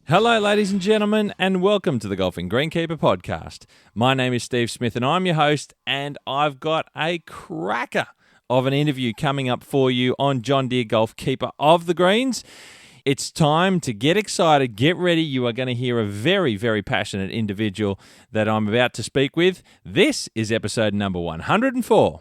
Hello, ladies and gentlemen, and welcome to the Golfing Greenkeeper podcast. My name is Steve Smith, and I'm your host, and I've got a cracker of an interview coming up for you on John Deere Golf Keeper of the Greens. It's time to get excited, get ready. You are going to hear a very, very passionate individual that I'm about to speak with. This is episode number 104.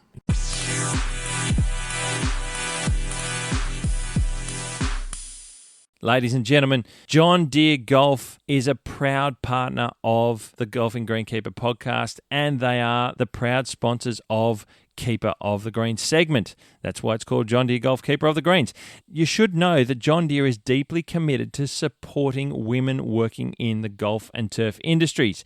Ladies and gentlemen, John Deere Golf is a proud partner of the Golfing Greenkeeper podcast, and they are the proud sponsors of Keeper of the Greens segment. That's why it's called John Deere Golf Keeper of the Greens. You should know that John Deere is deeply committed to supporting women working in the golf and turf industries.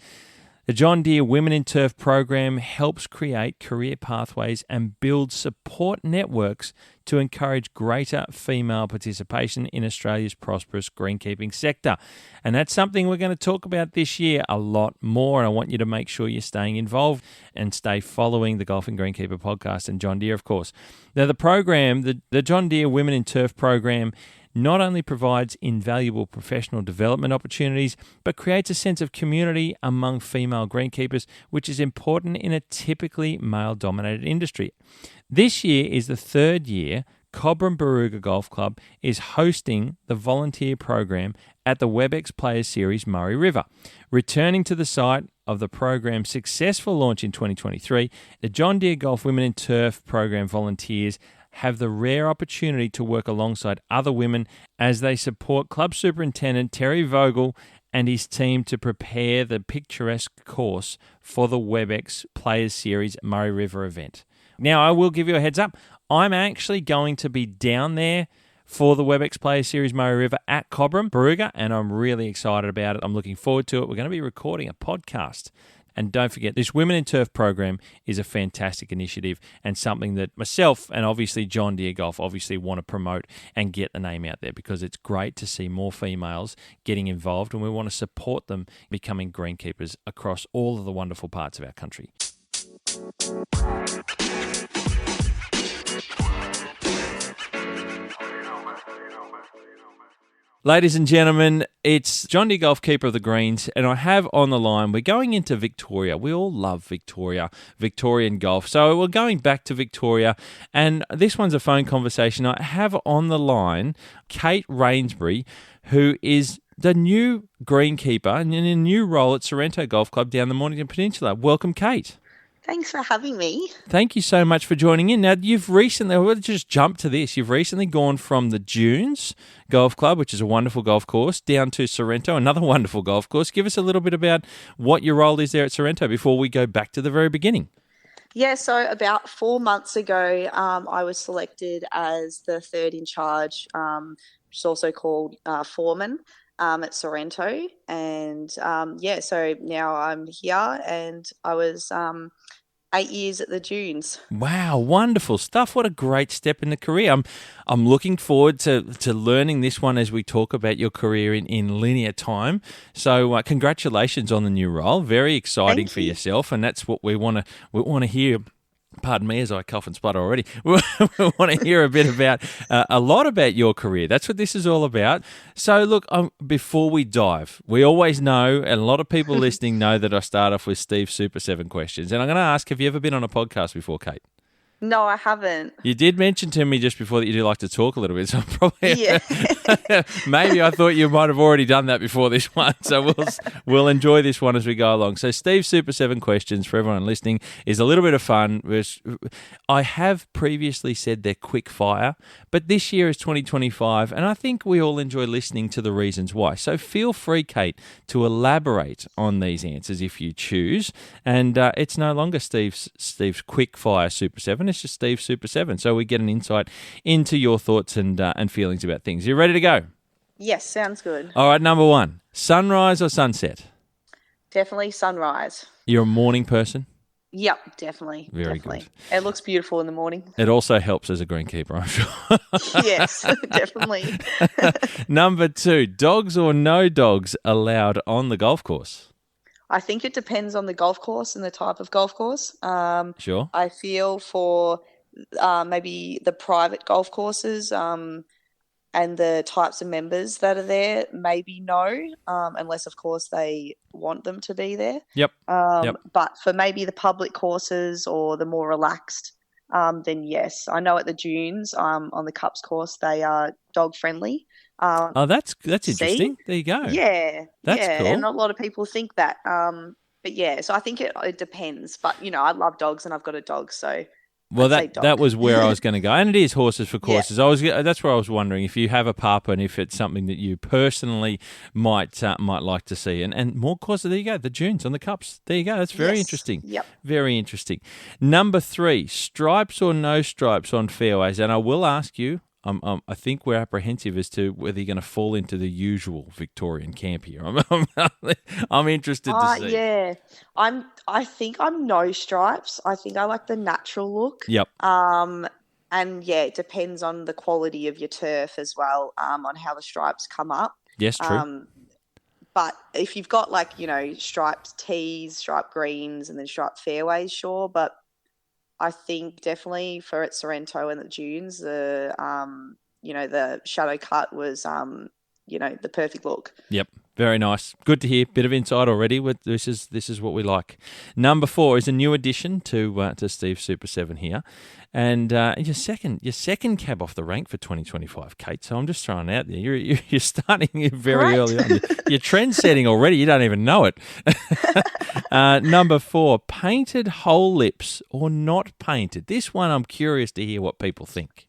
The John Deere Women in Turf program helps create career pathways and build support networks to encourage greater female participation in Australia's prosperous greenkeeping sector. And that's something we're going to talk about this year a lot more. And I want you to make sure you're staying involved and stay following the Golfing Greenkeeper podcast and John Deere, of course. Now, the program, the John Deere Women in Turf program, not only provides invaluable professional development opportunities, but creates a sense of community among female greenkeepers, which is important in a typically male-dominated industry. This year is the third year Cobram Barooga Golf Club is hosting the volunteer program at the WebEx Players Series Murray River. Returning to the site of the program's successful launch in 2023, the John Deere Golf Women in Turf program volunteers have the rare opportunity to work alongside other women as they support Club Superintendent Terry Vogel and his team to prepare the picturesque course for the WebEx Players Series Murray River event. Now, I will give you a heads up. I'm actually going to be down there for the WebEx Players Series Murray River at Cobram Barooga, and I'm really excited about it. I'm looking forward to it. We're going to be recording a podcast. And don't forget, this Women in Turf program is a fantastic initiative and something that myself and obviously John Deere Golf obviously want to promote and get the name out there, because it's great to see more females getting involved, and we want to support them becoming greenkeepers across all of the wonderful parts of our country. Ladies and gentlemen, it's John Deere Golf Keeper of the Greens, and I have on the line, we're going into Victoria. We all love Victoria, Victorian golf. So we're going back to Victoria, and this one's a phone conversation. I have on the line Kate Rainsbury, who is the new greenkeeper and in a new role at Sorrento Golf Club down the Mornington Peninsula. Welcome, Kate. Thanks for having me. Thank you so much for joining in. Now, we'll just jump to this. You've recently gone from the Dunes Golf Club, which is a wonderful golf course, down to Sorrento, another wonderful golf course. Give us a little bit about what your role is there at Sorrento before we go back to the very beginning. Yeah, so about 4 months ago, I was selected as the third in charge, which is also called foreman, at Sorrento. And so now I'm here, and I was 8 years at the Dunes. Wow, wonderful stuff. What a great step in the career. I'm looking forward to learning this one as we talk about your career in linear time. So congratulations on the new role. Very exciting for yourself, and that's what we want to hear. Pardon me as I cough and splutter already. We want to hear a bit about, a lot about your career. That's what this is all about. So look, before we dive, we always know, and a lot of people listening know that I start off with Steve's Super 7 questions. And I'm going to ask, have you ever been on a podcast before, Kate? No, I haven't. You did mention to me just before that you do like to talk a little bit, so probably Yeah. maybe I thought you might have already done that before this one. So we'll enjoy this one as we go along. So Steve's Super 7 questions for everyone listening is a little bit of fun. I have previously said they're quick fire, but this year is 2025, and I think we all enjoy listening to the reasons why. So feel free, Kate, to elaborate on these answers if you choose. And it's no longer Steve's quick fire Super 7. It's just Steve's Super 7. So we get an insight into your thoughts and feelings about things. You ready to go? Yes, sounds good. All right, number 1, sunrise or sunset? Definitely sunrise. You're a morning person? Yep, definitely. Very definitely. good. It looks beautiful in the morning. It also helps as a greenkeeper, I'm sure. Yes, definitely. Number 2, dogs or no dogs allowed on the golf course? I think it depends on the golf course and the type of golf course. Sure. I feel for maybe the private golf courses and and the types of members that are there, maybe no, unless, of course, they want them to be there. Yep. But for maybe the public courses or the more relaxed, then yes. I know at the dunes, on the Cups course, they are dog-friendly. That's interesting. There you go. Yeah. That's cool. And not a lot of people think that. But yeah, so I think it depends. But, I love dogs and I've got a dog, so well, I'd say dog. that was where I was going to go, and it is horses for courses. Yeah. That's where I was wondering if you have a pup and if it's something that you personally might like to see. And more courses. There you go. The dunes on the Cups. There you go. That's very interesting. Yep. Very interesting. Number 3, stripes or no stripes on fairways. And I will ask you, I think we're apprehensive as to whether you're going to fall into the usual Victorian camp here. I'm interested to see. Yeah, I think I'm no stripes. I think I like the natural look. Yep. And yeah, it depends on the quality of your turf as well. On how the stripes come up. Yes, true. But if you've got striped tees, striped greens, and then striped fairways, sure. But I think definitely for at Sorrento and the dunes, the shadow cut was the perfect look. Yep, very nice. Good to hear. Bit of insight already. This is what we like. Number 4 is a new addition to Steve's Super 7 here, and your second cab off the rank for 2025, Kate. So I'm just throwing it out there. You're starting very early on. You're trend setting already. You don't even know it. Number 4, painted whole lips or not painted. This one, I'm curious to hear what people think.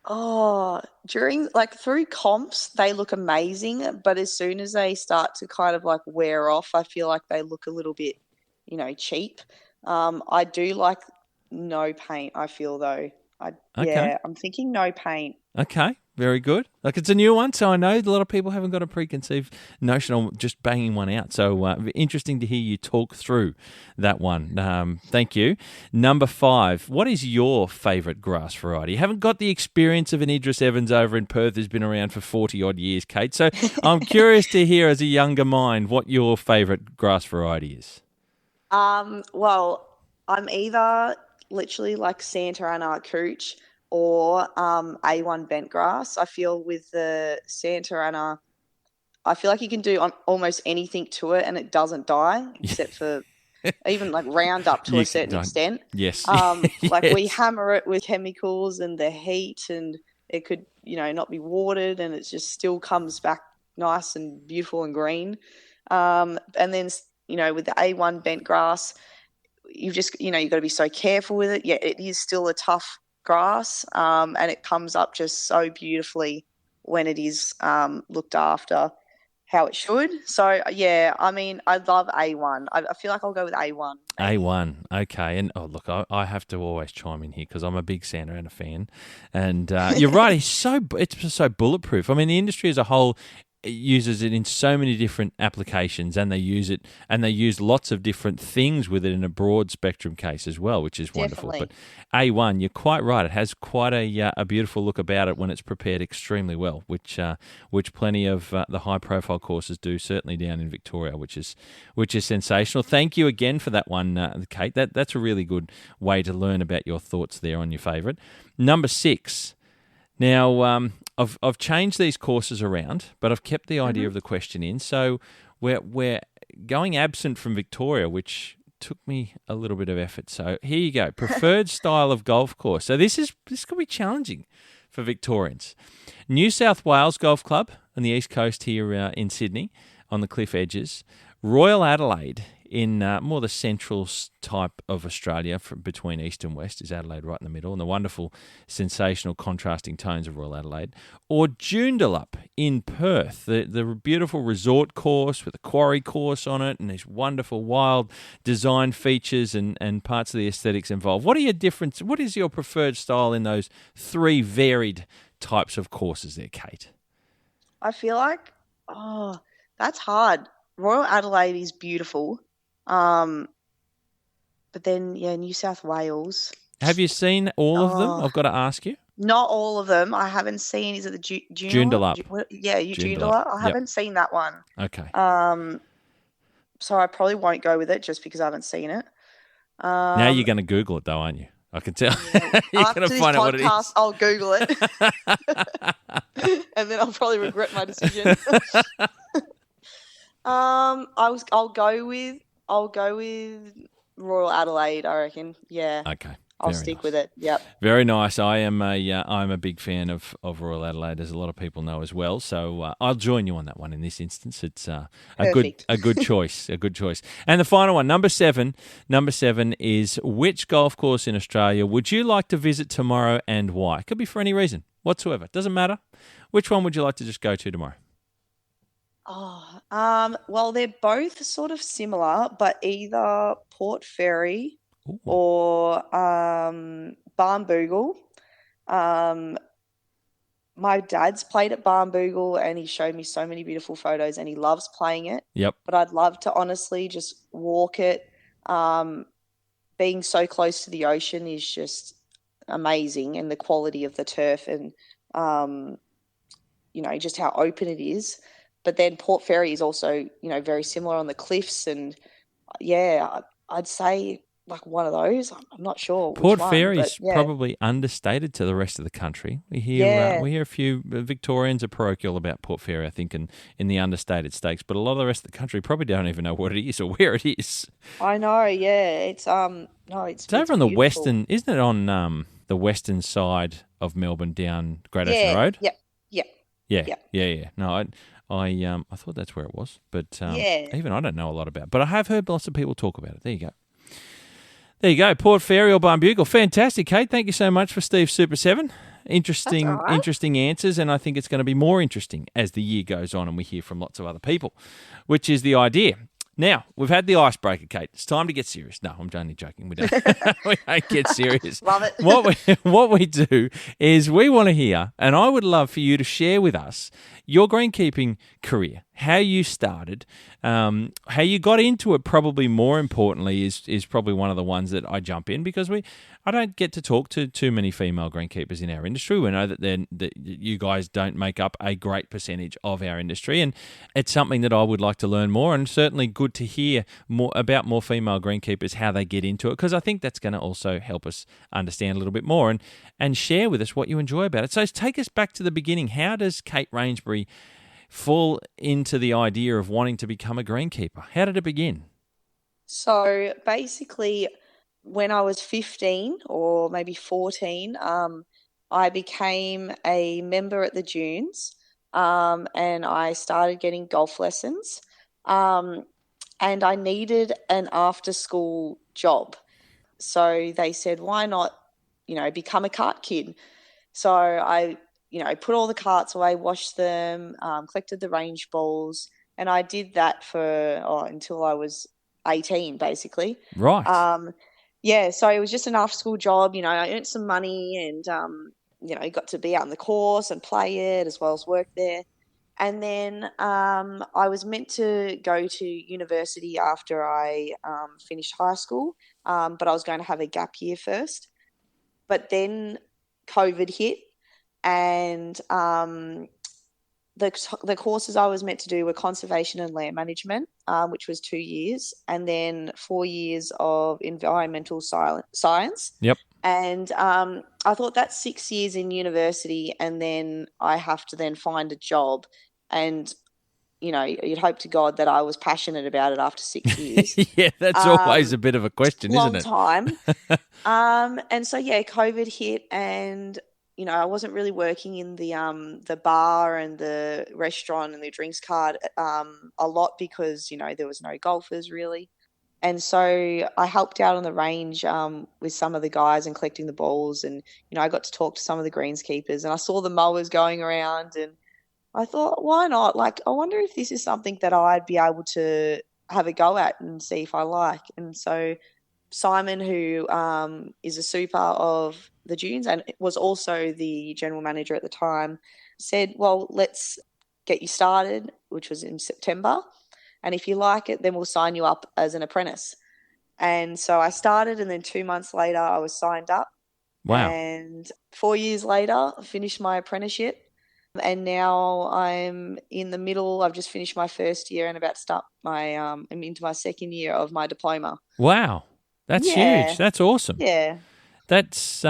Oh, through comps, they look amazing, but as soon as they start to kind of wear off, I feel like they look a little bit, cheap. I do like no paint, I feel though. Yeah, I'm thinking no paint. Okay, very good. It's a new one, so I know a lot of people haven't got a preconceived notion on just banging one out. So interesting to hear you talk through that one. Thank you. Number 5, what is your favourite grass variety? You haven't got the experience of an Idris Evans over in Perth who's been around for 40-odd years, Kate. So I'm curious to hear, as a younger mind, what your favourite grass variety is. Well, I'm either literally Santa Ana Cooch or A1 bent grass. I feel with the Santa Ana, I feel like you can do almost anything to it and it doesn't die, except for even round up to a certain extent. Yes. Yes. We hammer it with chemicals and the heat, and it could, not be watered, and it just still comes back nice and beautiful and green. And then, with the A1 bent grass, you've just, you've got to be so careful with it. Yeah, it is still a tough grass, and it comes up just so beautifully when it is looked after how it should. So, yeah, I mean, I love A1. I feel like I'll go with A1. A1, okay. And, look, I have to always chime in here because I'm a big Santa Ana fan. And you're right, it's so bulletproof. I mean, the industry as a whole uses it in so many different applications, and they use lots of different things with it in a broad spectrum case as well, which is wonderful. Definitely. But A1, you're quite right. It has quite a beautiful look about it when it's prepared extremely well, which plenty of the high profile courses do, certainly down in Victoria, which is sensational. Thank you again for that one, Kate. That's a really good way to learn about your thoughts there on your favourite. Number 6. Now, I've changed these courses around, but I've kept the idea of the question in. So we're going absent from Victoria, which took me a little bit of effort. So here you go. Preferred style of golf course. So this could be challenging for Victorians. New South Wales Golf Club on the east coast here in Sydney on the cliff edges. Royal Adelaide in more the central type of Australia, between east and west, is Adelaide right in the middle, and the wonderful, sensational, contrasting tones of Royal Adelaide. Or Joondalup in Perth, the beautiful resort course with a quarry course on it and these wonderful wild design features and parts of the aesthetics involved. What is your preferred style in those 3 varied types of courses there, Kate? I feel like, that's hard. Royal Adelaide is beautiful. But then, yeah, New South Wales. Have you seen all of them? I've got to ask you. Not all of them. I haven't seen. Is it the Joondalup? Joondalup. I haven't seen that one. Okay. So I probably won't go with it just because I haven't seen it. Now you're going to Google it, though, aren't you? I can tell. Yeah. You're After going to this find out what it podcast, is. I'll Google it, and then I'll probably regret my decision. I'll go with Royal Adelaide, I reckon. Yeah. Okay. I'll Very stick nice. with it. Yep. Very nice. I'm a big fan of Royal Adelaide, as a lot of people know as well. So I'll join you on that one in this instance. It's a Perfect. good choice, a good choice. And the final one, number seven. Number 7 is, which golf course in Australia would you like to visit tomorrow and why? It could be for any reason whatsoever. Doesn't matter. Which one would you like to just go to tomorrow? Well, they're both sort of similar, but either Port Fairy Ooh. or Barnbougle. My dad's played at Barnbougle and he showed me so many beautiful photos and he loves playing it. Yep. But I'd love to honestly just walk it. Being so close to the ocean is just amazing, and the quality of the turf and, just how open it is. But then Port Fairy is also, very similar on the cliffs. And, yeah, I'd say like one of those. I'm not sure. Port which Fairy one, is but, yeah. probably understated to the rest of the country. We hear a few Victorians are parochial about Port Fairy, I think, in the understated stakes, but a lot of the rest of the country probably don't even know what it is or where it is. I know, yeah. It's over on the western, isn't it on the western side of Melbourne down Great Ocean Road? Yeah. Yeah. No, I thought that's where it was, but even I don't know a lot about it. But I have heard lots of people talk about it. There you go. Port Fairy or Barnbougle. Fantastic, Kate. Thank you so much for Steve's Super 7. Interesting answers, and I think it's going to be more interesting as the year goes on and we hear from lots of other people, which is the idea. Now, we've had the icebreaker, Kate. It's time to get serious. No, I'm only joking. We don't get serious. Love it. What we do is we want to hear, and I would love for you to share with us your greenkeeping career, how you started, how you got into it. Probably more importantly is probably one of the ones that I jump in, because I don't get to talk to too many female greenkeepers in our industry. We know that you guys don't make up a great percentage of our industry, and it's something that I would like to learn more, and certainly good to hear more about more female greenkeepers, how they get into it, because I think that's going to also help us understand a little bit more and share with us what you enjoy about it. So take us back to the beginning. How does Kate Rainsbury fall into the idea of wanting to become a greenkeeper? How did it begin? So basically, when I was 15 or maybe 14, I became a member at the Dunes, and I started getting golf lessons, and I needed an after-school job. So they said, why not, become a cart kid? So I, put all the carts away, washed them, collected the range balls, and I did that until I was 18, basically. Right. Yeah, so it was just an after-school job. I earned some money and, got to be out on the course and play it as well as work there. And then I was meant to go to university after I finished high school, but I was going to have a gap year first. But then COVID hit, and the courses I was meant to do were conservation and land management, which was 2 years, and then 4 years of environmental science. Yep. And I thought that's 6 years in university, and then I have to then find a job. And, you'd hope to God that I was passionate about it after 6 years. Yeah, that's always a bit of a question, isn't it? Long time. And so, yeah, COVID hit, and I wasn't really working in the bar and the restaurant and the drinks cart a lot, because there was no golfers really. And so I helped out on the range with some of the guys and collecting the balls, and I got to talk to some of the greenskeepers, and I saw the mowers going around, and I thought, why not? Like, I wonder if this is something that I'd be able to have a go at and see if I like. And so Simon, who is a super of the Dunes and was also the general manager at the time, said, well, let's get you started, which was in September. And if you like it, then we'll sign you up as an apprentice. And so I started, and then 2 months later I was signed up. Wow. And 4 years later, I finished my apprenticeship. And now I'm in the middle. I've just finished my first year and about to start I'm into my second year of my diploma. Wow. That's huge. That's awesome. Yeah. That's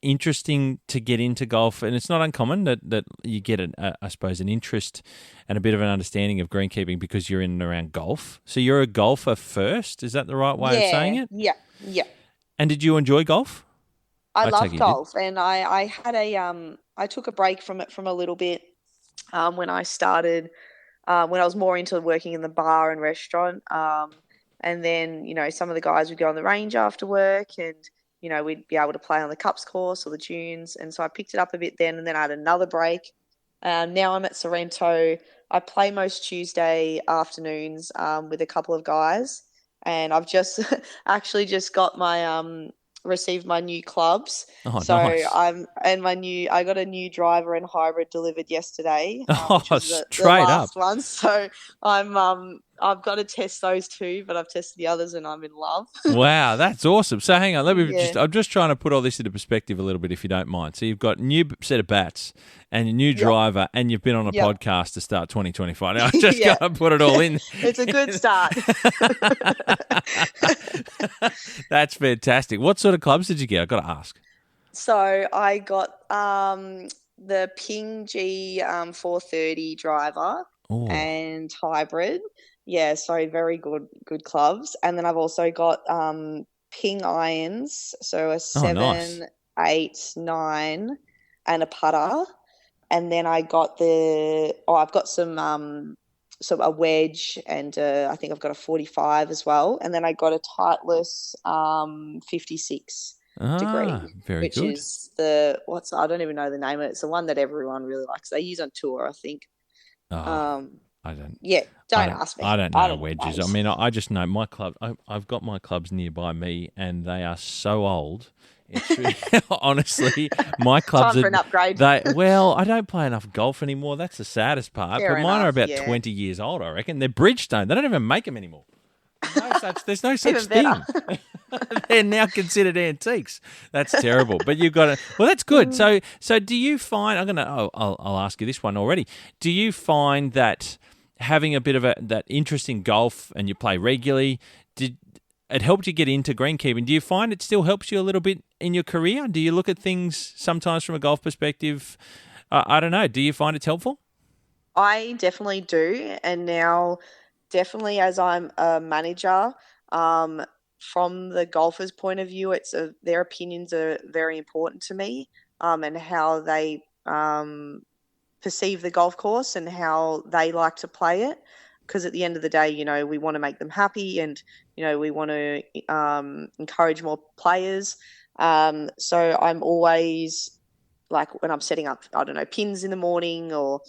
interesting to get into golf, and it's not uncommon that you get, I suppose, an interest and a bit of an understanding of greenkeeping because you're in and around golf. So you're a golfer first. Is that the right way of saying it? Yeah. And did you enjoy golf? I take love it you golf, and I had I took a break from it from a little bit when I started when I was more into working in the bar and restaurant. And then, some of the guys would go on the range after work and, we'd be able to play on the Cups course or the Dunes. And so I picked it up a bit then, and then I had another break. Now I'm at Sorrento. I play most Tuesday afternoons with a couple of guys. And I've just actually just got my received my new clubs. Oh, so nice. I got a new driver and hybrid delivered yesterday. Which was the straight last up. one. So I've got to test those two, but I've tested the others and I'm in love. Wow, that's awesome. So hang on, Yeah. I'm just trying to put all this into perspective a little bit, if you don't mind. So you've got a new set of bats and a new driver, and you've been on a podcast to start 2025. Now, I just got to put it all in. It's a good start. That's fantastic. What sort of clubs did you get? I've got to ask. So I got the Ping G 430 driver and hybrid. Yeah, so very good clubs. And then I've also got Ping irons, so a 7, nice. 8, 9, and a putter. And then I got I've got some a wedge, and I think I've got a 45 as well. And then I got a Titleist 56 degree, very which good. is I don't even know the name of it. It's the one that everyone really likes. They use on tour, I think. I don't. Yeah, don't ask me. I don't know wedges. I mean, I just know my club. I've got my clubs nearby me, and they are so old. It's really, honestly, my clubs Time for an upgrade. I don't play enough golf anymore. That's the saddest part. Fair Mine are enough, about 20 years old, I reckon. They're Bridgestone. They don't even make them anymore. There's no such Even thing. better. They're now considered antiques. That's terrible. But you've got to. Well, that's good. So do you find? I'll ask you this one already. Do you find that having a bit of that interest in golf, and you play regularly, it helped you get into greenkeeping? Do you find it still helps you a little bit in your career? Do you look at things sometimes from a golf perspective? I don't know. Do you find it's helpful? I definitely do, and now definitely as I'm a manager, from the golfer's point of view, their opinions are very important to me, and how they perceive the golf course and how they like to play it. Because at the end of the day, we want to make them happy, and we want to encourage more players. So I'm always, like, when I'm setting up, I don't know, pins in the morning or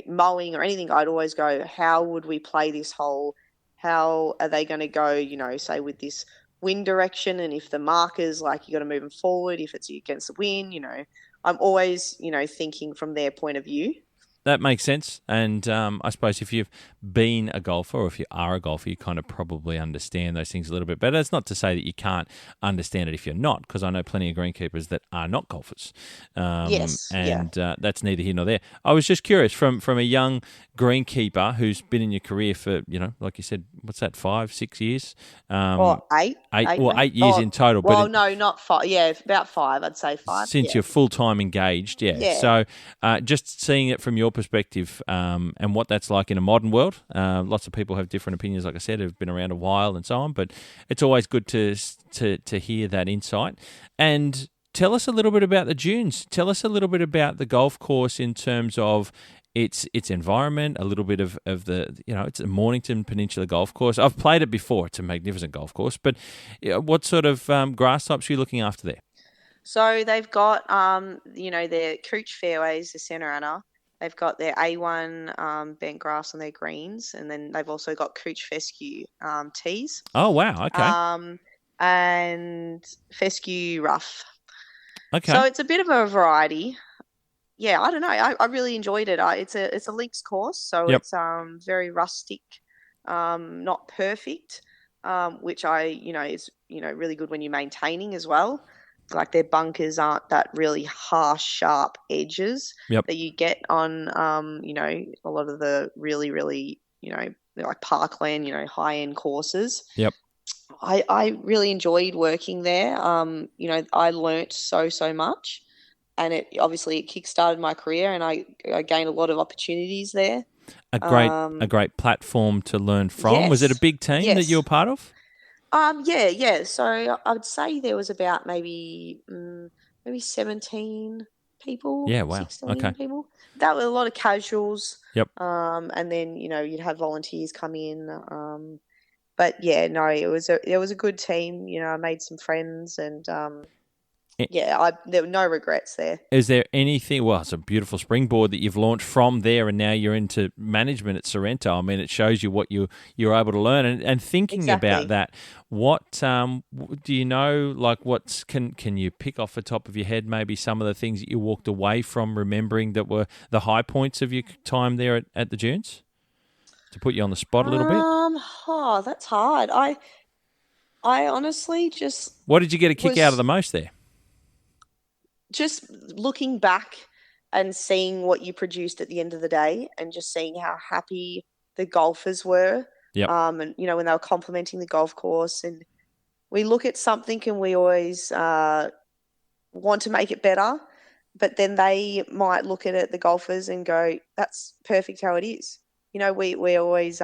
mowing or anything, I'd always go, how would we play this hole? How are they going to go, say with this wind direction? And if the markers, like, you got to move them forward, if it's against the wind, I'm always, thinking from their point of view. That makes sense. And I suppose if you've been a golfer, or if you are a golfer, you kind of probably understand those things a little bit better. It's not to say that you can't understand it if you're not, because I know plenty of greenkeepers that are not golfers. Yes. That's neither here nor there. I was just curious, from a young greenkeeper who's been in your career for, like you said, what's that, 5, 6 years? Or 8. 8 years in total. Well, no, not 5. Yeah, about 5. I'd say 5. Since you're full-time engaged, yeah. So just seeing it from your perspective, and what that's like in a modern world. Lots of people have different opinions, like I said, have been around a while and so on, but it's always good to hear that insight. And tell us a little bit about the dunes. Tell us a little bit about the golf course in terms of its environment, a little bit of the, it's a Mornington Peninsula golf course. I've played it before. It's a magnificent golf course. But what sort of grass types are you looking after there? So they've got, their Cooch fairways, the Centre Anna. They've got their A1 bent grass on their greens, and then they've also got Cooch fescue tees. Oh, wow. Okay. And fescue rough. Okay. So it's a bit of a variety. Yeah, I don't know. I really enjoyed it. It's a links course, so it's very rustic, not perfect, which is really good when you're maintaining as well. Like, their bunkers aren't that really harsh, sharp edges that you get on, a lot of the really, really, like parkland, high-end courses. Yep. I really enjoyed working there. I learnt so much, and it kickstarted my career, and I gained a lot of opportunities there. A great platform to learn from. Was it a Yes, big team that you were yes. part of? Yeah. So I would say there was about maybe 17 people, Yeah, wow. 16 Okay. people. That were a lot of casuals. Yep. And then you'd have volunteers come in. But yeah, no, it was a good team. I made some friends, and there were no regrets there. Is there anything, well, it's a beautiful springboard that you've launched from there and now you're into management at Sorrento. I mean, it shows you what you're able to learn. And thinking about Exactly. that, what do you know, like can you pick off the top of your head maybe some of the things that you walked away from remembering that were the high points of your time there at the Dunes? To put you on the spot a little bit. That's hard. I honestly just What did you get a kick out of the was most there? just looking back and seeing what you produced at the end of the day, and just seeing how happy the golfers were. Yep. And when they were complimenting the golf course, and we look at something and we always want to make it better, but then they might look at it, the golfers, and go, "That's perfect how it is." We always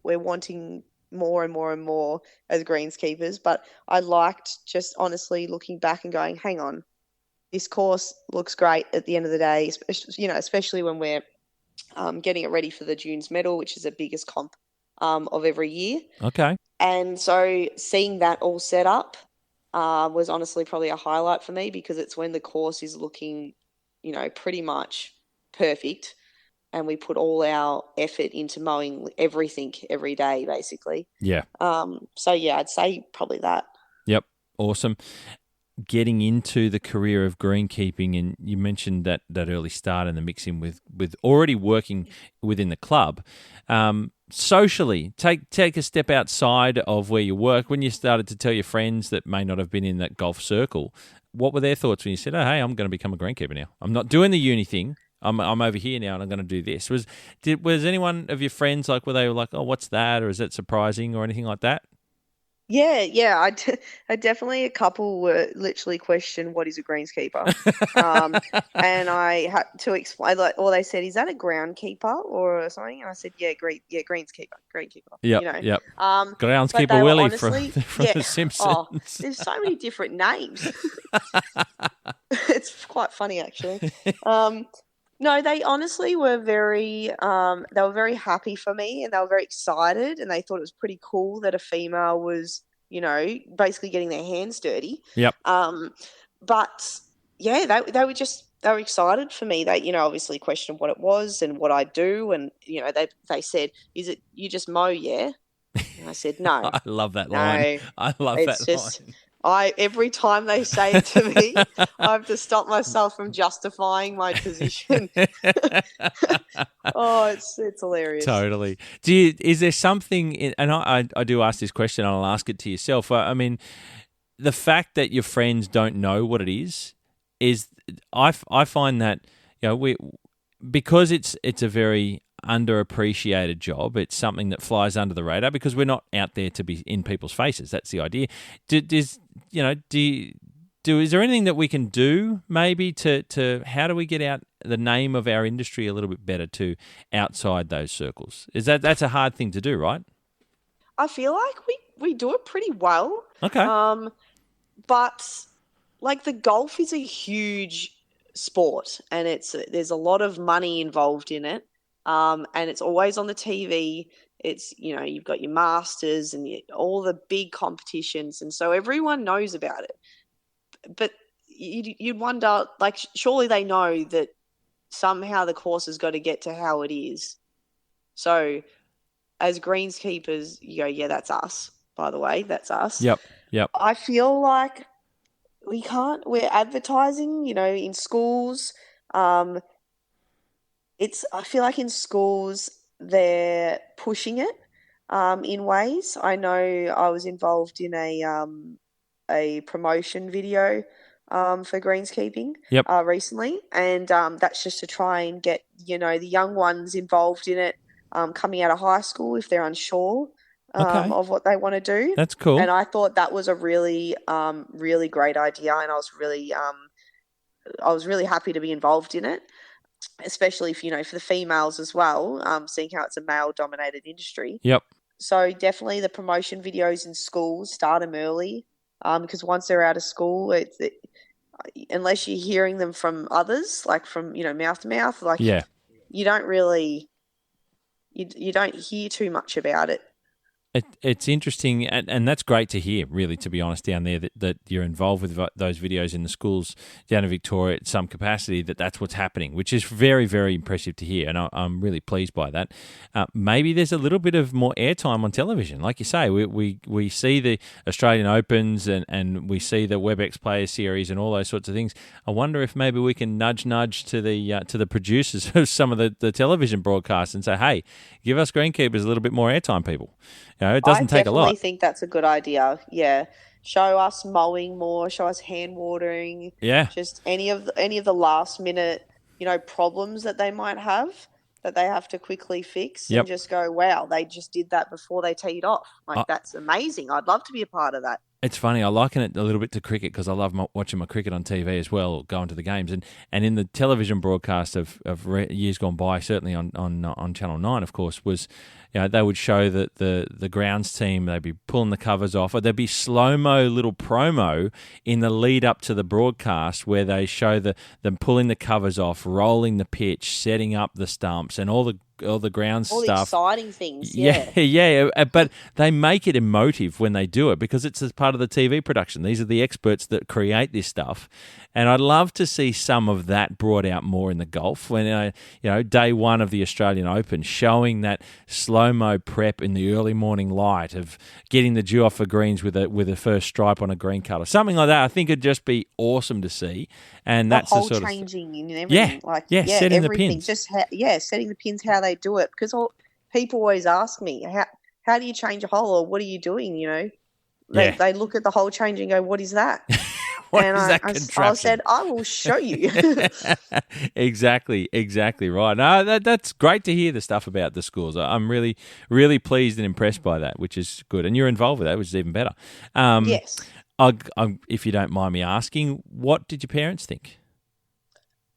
we're wanting more and more and more as greenskeepers, but I liked just honestly looking back and going, "Hang on, this course looks great at the end of the day," especially when we're getting it ready for the Dunes Medal, which is the biggest comp of every year. Okay. And so seeing that all set up was honestly probably a highlight for me, because it's when the course is looking, pretty much perfect, and we put all our effort into mowing everything every day, basically. Yeah. So yeah, I'd say probably that. Yep. Awesome. Getting into the career of greenkeeping, and you mentioned that early start and the mixing with already working within the club. Socially, take a step outside of where you work. When you started to tell your friends that may not have been in that golf circle, what were their thoughts when you said, "Oh, hey, I'm going to become a greenkeeper now. I'm not doing the uni thing. I'm over here now, and I'm going to do this." Was anyone of your friends were they like, "Oh, what's that?" or is that surprising or anything like that? Yeah. I definitely, a couple were literally questioned, "What is a greenskeeper?" And I had to explain, or they said, "Is that a groundkeeper or something?" And I said, "Greenskeeper, greenkeeper." Yep. But Groundskeeper they were Willie honestly, from The Simpsons. there's so many different names. It's quite funny, actually. No, they honestly were they were very happy for me, and they were very excited, and they thought it was pretty cool that a female was, basically getting their hands dirty. Yep. But yeah, they were excited for me. They, obviously questioned what it was and what I do, and they said, "Is it you just mow, yeah?" And I said, "No, I love that no, line. I love it's that just." line. Every time they say it to me, I have to stop myself from justifying my position. Oh, it's hilarious. Totally. Is there something, and I do ask this question, and I'll ask it to yourself. I mean, the fact that your friends don't know what it is I find that, because it's a very underappreciated job. It's something that flies under the radar because we're not out there to be in people's faces. That's the idea. Is there anything that we can do maybe to how do we get out the name of our industry a little bit better to outside those circles? That's a hard thing to do, right? I feel like we do it pretty well. Okay. But the golf is a huge sport, and there's a lot of money involved in it. And it's always on the TV. It's, you've got your Masters and all the big competitions, and so everyone knows about it. But you'd wonder, surely they know that somehow the course has got to get to how it is. So as greenskeepers, you go, "Yeah, that's us, by the way, that's us." Yep. I feel like we're advertising, in schools. I feel like in schools they're pushing it in ways. I know I was involved in a promotion video for greenskeeping recently, and that's just to try and get the young ones involved in it, coming out of high school if they're unsure. Okay. of what they want to do. That's cool. And I thought that was a really, really great idea, and I was really happy to be involved in it, especially for the females as well, seeing how it's a male-dominated industry. Yep. So definitely the promotion videos in schools, start them early, because once they're out of school, unless you're hearing them from others, like from mouth to mouth, like you don't really you don't hear too much about it. It's interesting, and that's great to hear, really, to be honest, down there, that you're involved with those videos in the schools down in Victoria at some capacity, that's what's happening, which is very, very impressive to hear, and I'm really pleased by that. Maybe there's a little bit of more airtime on television. Like you say, we see the Australian Opens and we see the WebEx Player Series and all those sorts of things. I wonder if maybe we can nudge to the producers of some of the television broadcasts and say, hey, give us Greenkeepers a little bit more airtime, people. It doesn't take a lot. I definitely think that's a good idea. Yeah. Show us mowing more, show us hand watering. Yeah. Just any of the last minute, problems that they might have that they have to quickly fix and just go, wow, they just did that before they teed off. That's amazing. I'd love to be a part of that. It's funny. I liken it a little bit to cricket because I love watching my cricket on TV as well, or going to the games. And in the television broadcast of years gone by, certainly on Channel 9, of course, was they would show that the grounds team, they'd be pulling the covers off, or there'd be slow-mo little promo in the lead up to the broadcast where they show them pulling the covers off, rolling the pitch, setting up the stumps, and all the ground all stuff. The exciting things, yeah. But they make it emotive when they do it because it's as part of the TV production. These are the experts that create this stuff, and I'd love to see some of that brought out more in the golf. When day one of the Australian Open, showing that slow-mo prep in the early morning light of getting the dew off for greens with a first stripe on a green colour, something like that. I think it'd just be awesome to see. And that's the sort of changing in everything. Setting the pins. Just setting the pins, how they do it, because people always ask me, how do you change a hole, or what are you doing? They look at the hole change and go, what is that? What is that contraption? I said, I will show you. Exactly right. No, that's great to hear the stuff about the schools. I'm really, really pleased and impressed by that, which is good. And you're involved with that, which is even better. Yes. If you don't mind me asking, what did your parents think?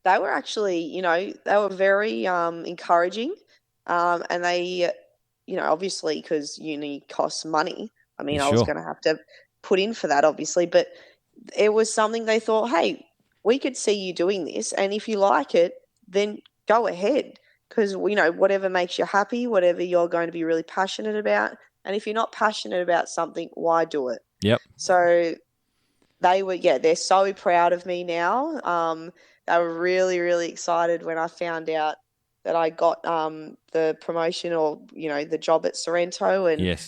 They were actually, they were very encouraging, and they, obviously because uni costs money. I mean, I was going to have to put in for that, obviously, but it was something they thought, hey, we could see you doing this, and if you like it, then go ahead, because, whatever makes you happy, whatever you're going to be really passionate about, and if you're not passionate about something, why do it? Yep. So they were, they're so proud of me now. They were really, really excited when I found out that I got the promotion, or the job at Sorrento, and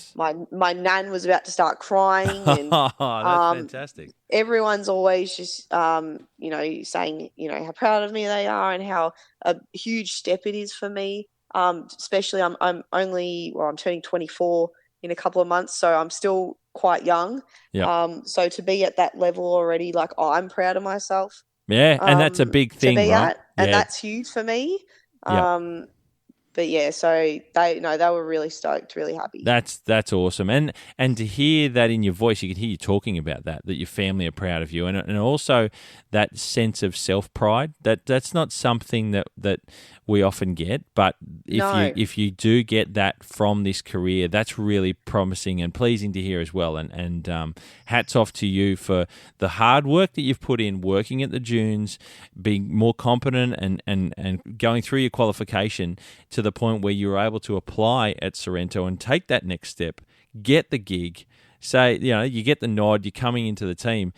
my nan was about to start crying. And that's fantastic. Everyone's always just saying how proud of me they are and how a huge step it is for me. Especially I'm turning 24 in a couple of months, so I'm still quite young. Yeah. So to be at that level already, I'm proud of myself. Yeah, and that's a big thing, to be right? And that's huge for me. But so they were really stoked, really happy. That's awesome, and to hear that in your voice, you can hear you talking about that your family are proud of you, and also that sense of self pride. That's not something that we often get, but if you do get that from this career, that's really promising and pleasing to hear as well. And hats off to you for the hard work that you've put in, working at the Dunes, being more competent and going through your qualification to the point where you were able to apply at Sorrento and take that next step, get the gig, say, you get the nod, you're coming into the team.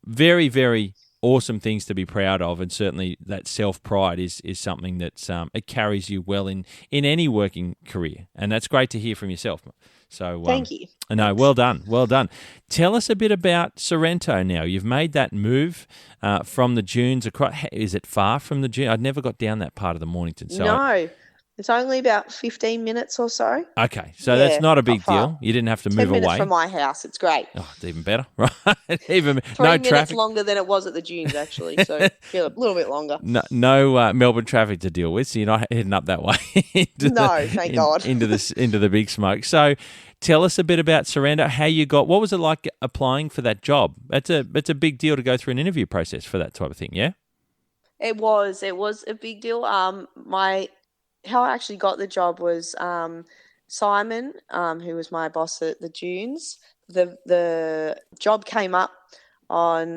Very, very awesome things to be proud of, and certainly that self-pride is something that it carries you well in any working career, and that's great to hear from yourself. So thank you. No, well done. Tell us a bit about Sorrento now. You've made that move from the Dunes across. Is it far from the Dunes? I'd never got down that part of the Mornington. So no. It's only about 15 minutes or so. Okay, so that's not a not big far. deal. You didn't have to 10 move minutes away. from my house. It's great. Oh, it's even better, right? Even 3 no minutes traffic. longer than it was at the dunes, actually. So a little bit longer. No Melbourne traffic to deal with, so you're not heading up that way Thank God. into the big smoke. So, tell us a bit about Sorrento. How you got? What was it like applying for that job? It's a big deal to go through an interview process for that type of thing. Yeah. It was a big deal. How I actually got the job was Simon, who was my boss at the dunes. The job came up on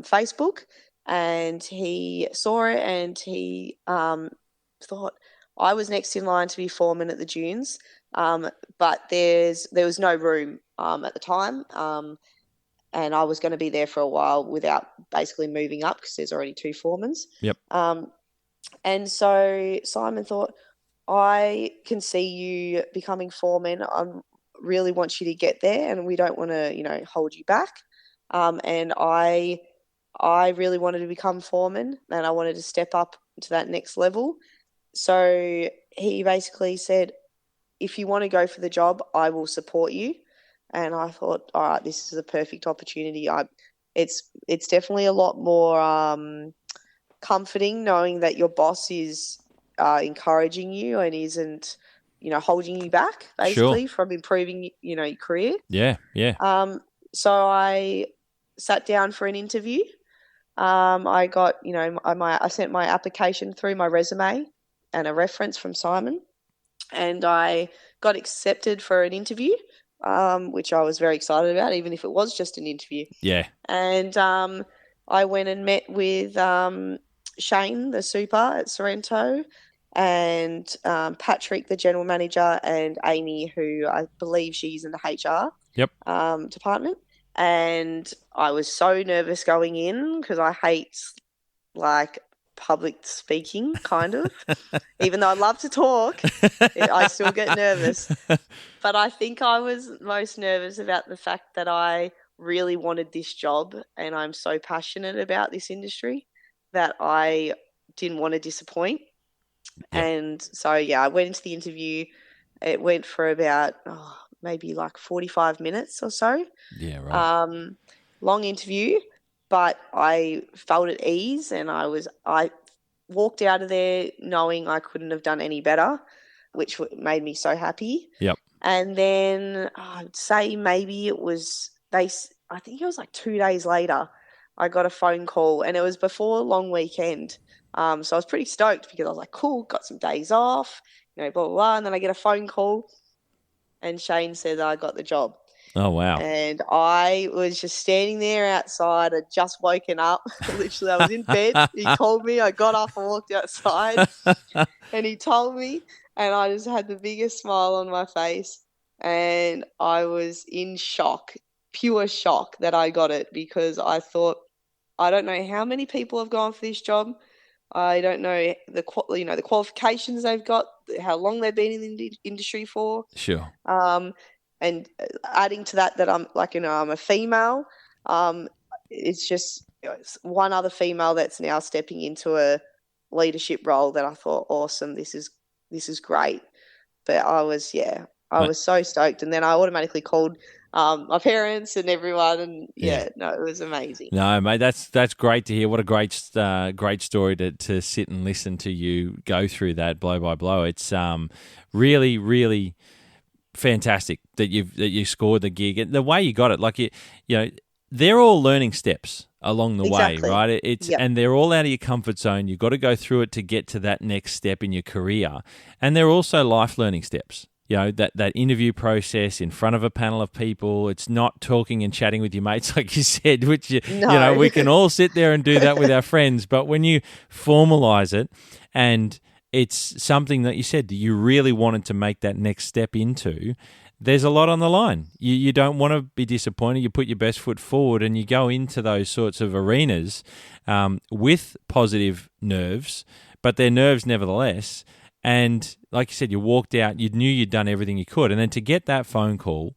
Facebook, and he saw it, and he thought I was next in line to be foreman at the dunes, but there was no room at the time, and I was going to be there for a while without basically moving up because there's already 2 foremans. Yep. And so Simon thought, I can see you becoming foreman. I really want you to get there, and we don't want to, hold you back. And I really wanted to become foreman, and I wanted to step up to that next level. So he basically said, if you want to go for the job, I will support you. And I thought, all right, this is a perfect opportunity. It's definitely a lot more comforting knowing that your boss is encouraging you and isn't, holding you back basically from improving, your career. Yeah, yeah. So I sat down for an interview. I got, I sent my application through, my resume and a reference from Simon, and I got accepted for an interview, which I was very excited about, even if it was just an interview. Yeah. And I went and met with Shane, the super at Sorrento, and Patrick, the general manager, and Amy, who I believe she's in the HR department. And I was so nervous going in because I hate public speaking, kind of. Even though I love to talk, I still get nervous. But I think I was most nervous about the fact that I really wanted this job, and I'm so passionate about this industry that I didn't want to disappoint. Yep. And so, I went into the interview. It went for about maybe 45 minutes or so. Yeah, right. Long interview, but I felt at ease, and I walked out of there knowing I couldn't have done any better, which made me so happy. Yep. And then I'd say maybe I think it was 2 days later, I got a phone call, and it was before a long weekend. So I was pretty stoked because I was like, cool, got some days off, blah, blah, blah. And then I get a phone call, and Shane said I got the job. Oh, wow. And I was just standing there outside. I'd just woken up. Literally, I was in bed. He called me. I got up and walked outside, and he told me, and I just had the biggest smile on my face. And I was in shock, pure shock that I got it, because I thought, I don't know how many people have gone for this job. I don't know the qualifications they've got, how long they've been in the industry for. Sure. And adding to that I'm I'm a female. It's just one other female that's now stepping into a leadership role that I thought, awesome, this is great. But I was so stoked, and then I automatically called my parents and everyone, and it was amazing. No, mate, that's great to hear. What a great story to sit and listen to you go through that blow by blow. It's really, really fantastic that you scored the gig, and the way you got it. They're all learning steps along the way, right? And they're all out of your comfort zone. You've got to go through it to get to that next step in your career, and they're also life learning steps. That interview process in front of a panel of people. It's not talking and chatting with your mates, like you said, which, we can all sit there and do that with our friends. But when you formalize it, and it's something that you said that you really wanted to make that next step into, there's a lot on the line. You don't want to be disappointed. You put your best foot forward, and you go into those sorts of arenas with positive nerves, but they're nerves nevertheless. And like you said, you walked out, you knew you'd done everything you could. And then to get that phone call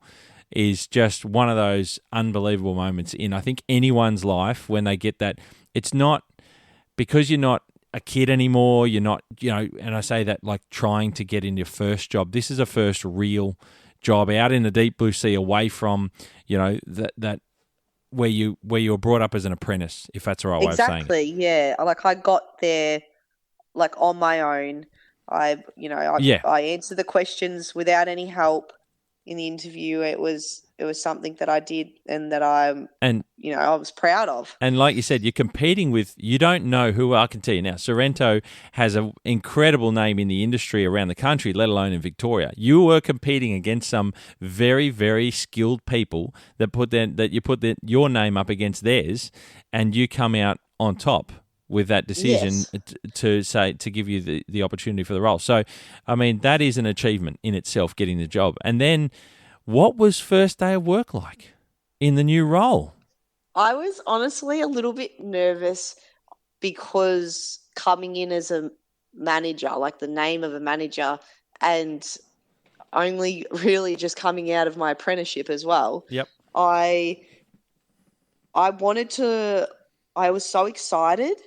is just one of those unbelievable moments in, I think, anyone's life when they get that. It's not because you're not a kid anymore. You're not, and I say that like trying to get in your first job. This is a first real job out in the deep blue sea, away from, that where you were brought up as an apprentice, if that's the right way of saying it. Exactly, yeah. Like I got there like on my own. I answered the questions without any help in the interview. It was something that I did and that I was proud of. And like you said, you're competing with, you don't know who. I can tell you now, Sorrento has an incredible name in the industry around the country, let alone in Victoria. You were competing against some very, very skilled people that you put your name up against theirs, and you come out on top with that decision. Yes. to give you the opportunity for the role. So, I mean, that is an achievement in itself, getting the job. And then, what was first day of work like in the new role? I was honestly a little bit nervous because coming in as a manager, like the name of a manager, and only really just coming out of my apprenticeship as well. Yep. I was so excited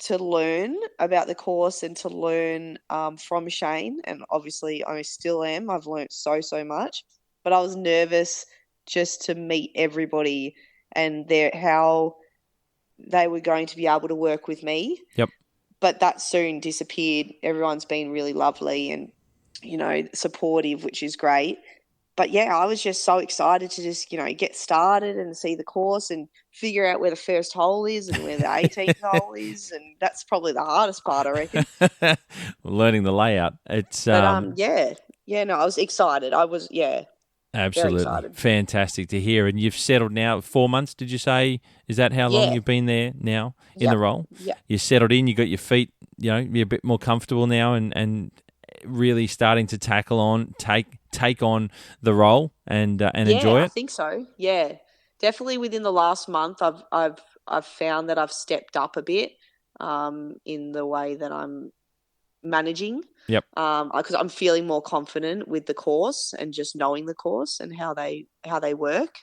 to learn about the course and to learn from Shane, and obviously I still am. I've learned so much, but I was nervous just to meet everybody and how they were going to be able to work with me. Yep. But that soon disappeared. Everyone's been really lovely and, supportive, which is great. But yeah, I was just so excited to just, get started and see the course and figure out where the first hole is and where the 18th hole is. And that's probably the hardest part, I reckon. Learning the layout. It's I was excited. Absolutely. Fantastic to hear. And you've settled now 4 months, did you say? Is that how long you've been there now in the role? Yeah. You settled in, you got your feet, you're a bit more comfortable now and really starting to take on the role and enjoy it? I think so. Yeah. Definitely within the last month I've found that I've stepped up a bit in the way that I'm managing. Yep. Because I'm feeling more confident with the course and just knowing the course and how they work.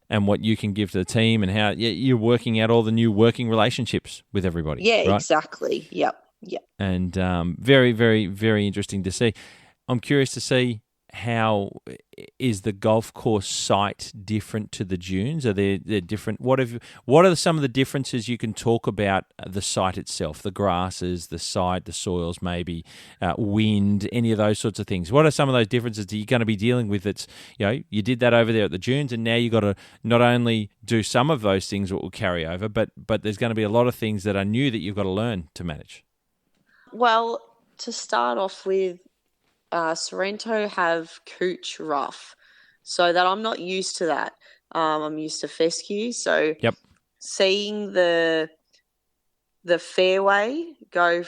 And what you can give to the team and how you're working out all the new working relationships with everybody. Yeah, right? Exactly. Yep. And very, very, very interesting to see. I'm curious to see, how is the golf course site different to the dunes? Are they different? What are some of the differences you can talk about the site itself, the grasses, the site, the soils, maybe wind, any of those sorts of things? What are some of those differences that you're going to be dealing with? That's you did that over there at the dunes, and now you got to not only do some of those things that will carry over, but there's going to be a lot of things that are new that you've got to learn to manage. Well, to start off with, Sorrento have couch rough, so that I'm not used to that. I'm used to fescue, so seeing the fairway go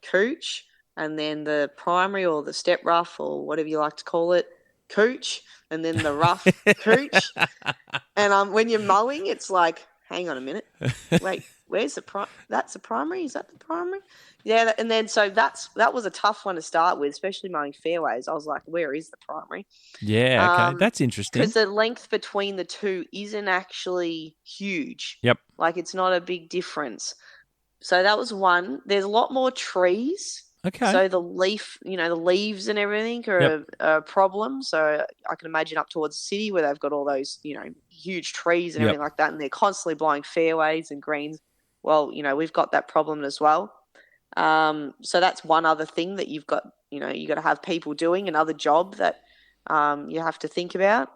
couch, and then the primary or the step rough or whatever you like to call it, couch, and then the rough couch. And when you're mowing, it's like, hang on a minute, wait, where's that's the primary? Is that the primary? Yeah, and then so that was a tough one to start with, especially mowing fairways. I was like, where is the primary? Yeah, okay, that's interesting. Because the length between the two isn't actually huge. Yep. Like, it's not a big difference. So that was one. There's a lot more trees. Okay. So the leaves and everything are a problem. So I can imagine up towards the city where they've got all those, huge trees and everything like that, and they're constantly blowing fairways and greens. Well, we've got that problem as well. So that's one other thing that you've got, you got to have people doing, another job that you have to think about.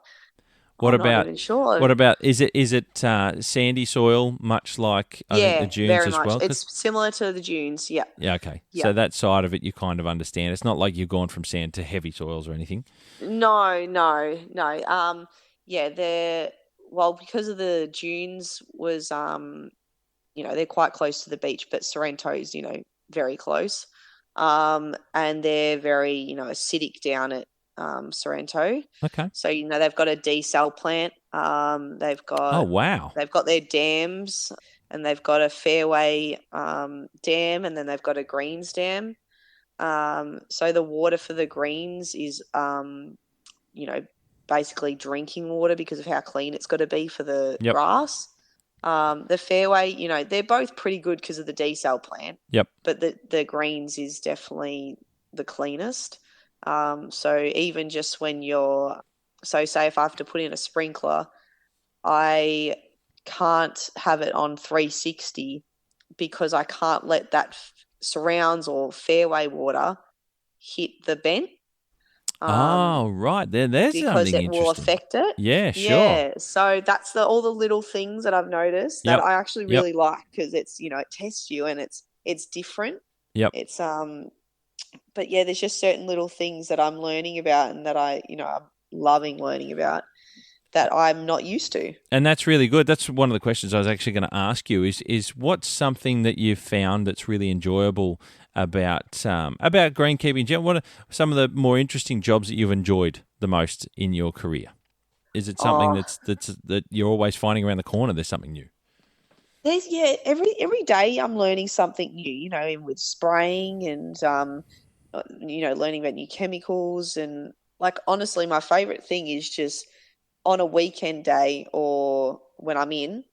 What I'm about? Not even sure. What about? Is it sandy soil, much like I think the dunes very as much. well? It's similar to the dunes. Yeah. Yeah. Okay. Yeah. So that side of it you kind of understand. It's not like you've gone from sand to heavy soils or anything. No. Because of the dunes was they're quite close to the beach, but Sorrento's very close, and they're very acidic down at Sorrento. Okay. So they've got a desal plant. They've got their dams, and they've got a fairway dam, and then they've got a greens dam. So the water for the greens is basically drinking water because of how clean it's got to be for the grass. The fairway, you know, they're both pretty good because of the decel plant. Yep. But the greens is definitely the cleanest. So even just when so say if I have to put in a sprinkler, I can't have it on 360 because I can't let that surrounds or fairway water hit the bent. Right. There's because something it will interesting. affect it. Yeah, sure. Yeah, so that's all the little things that I've noticed that I actually really like because it's, you know, it tests you and it's different. Yep. It's but yeah, there's just certain little things that I'm learning about and that I'm loving learning about that I'm not used to. And that's really good. That's one of the questions I was actually going to ask you is what's something that you've found that's really enjoyable about greenkeeping? What are some of the more interesting jobs that you've enjoyed the most in your career? Is it something that you're always finding around the corner? There's something new. Every day I'm learning something new, you know, with spraying and you know, learning about new chemicals. And like, honestly, my favorite thing is just on a weekend day or when I'm in,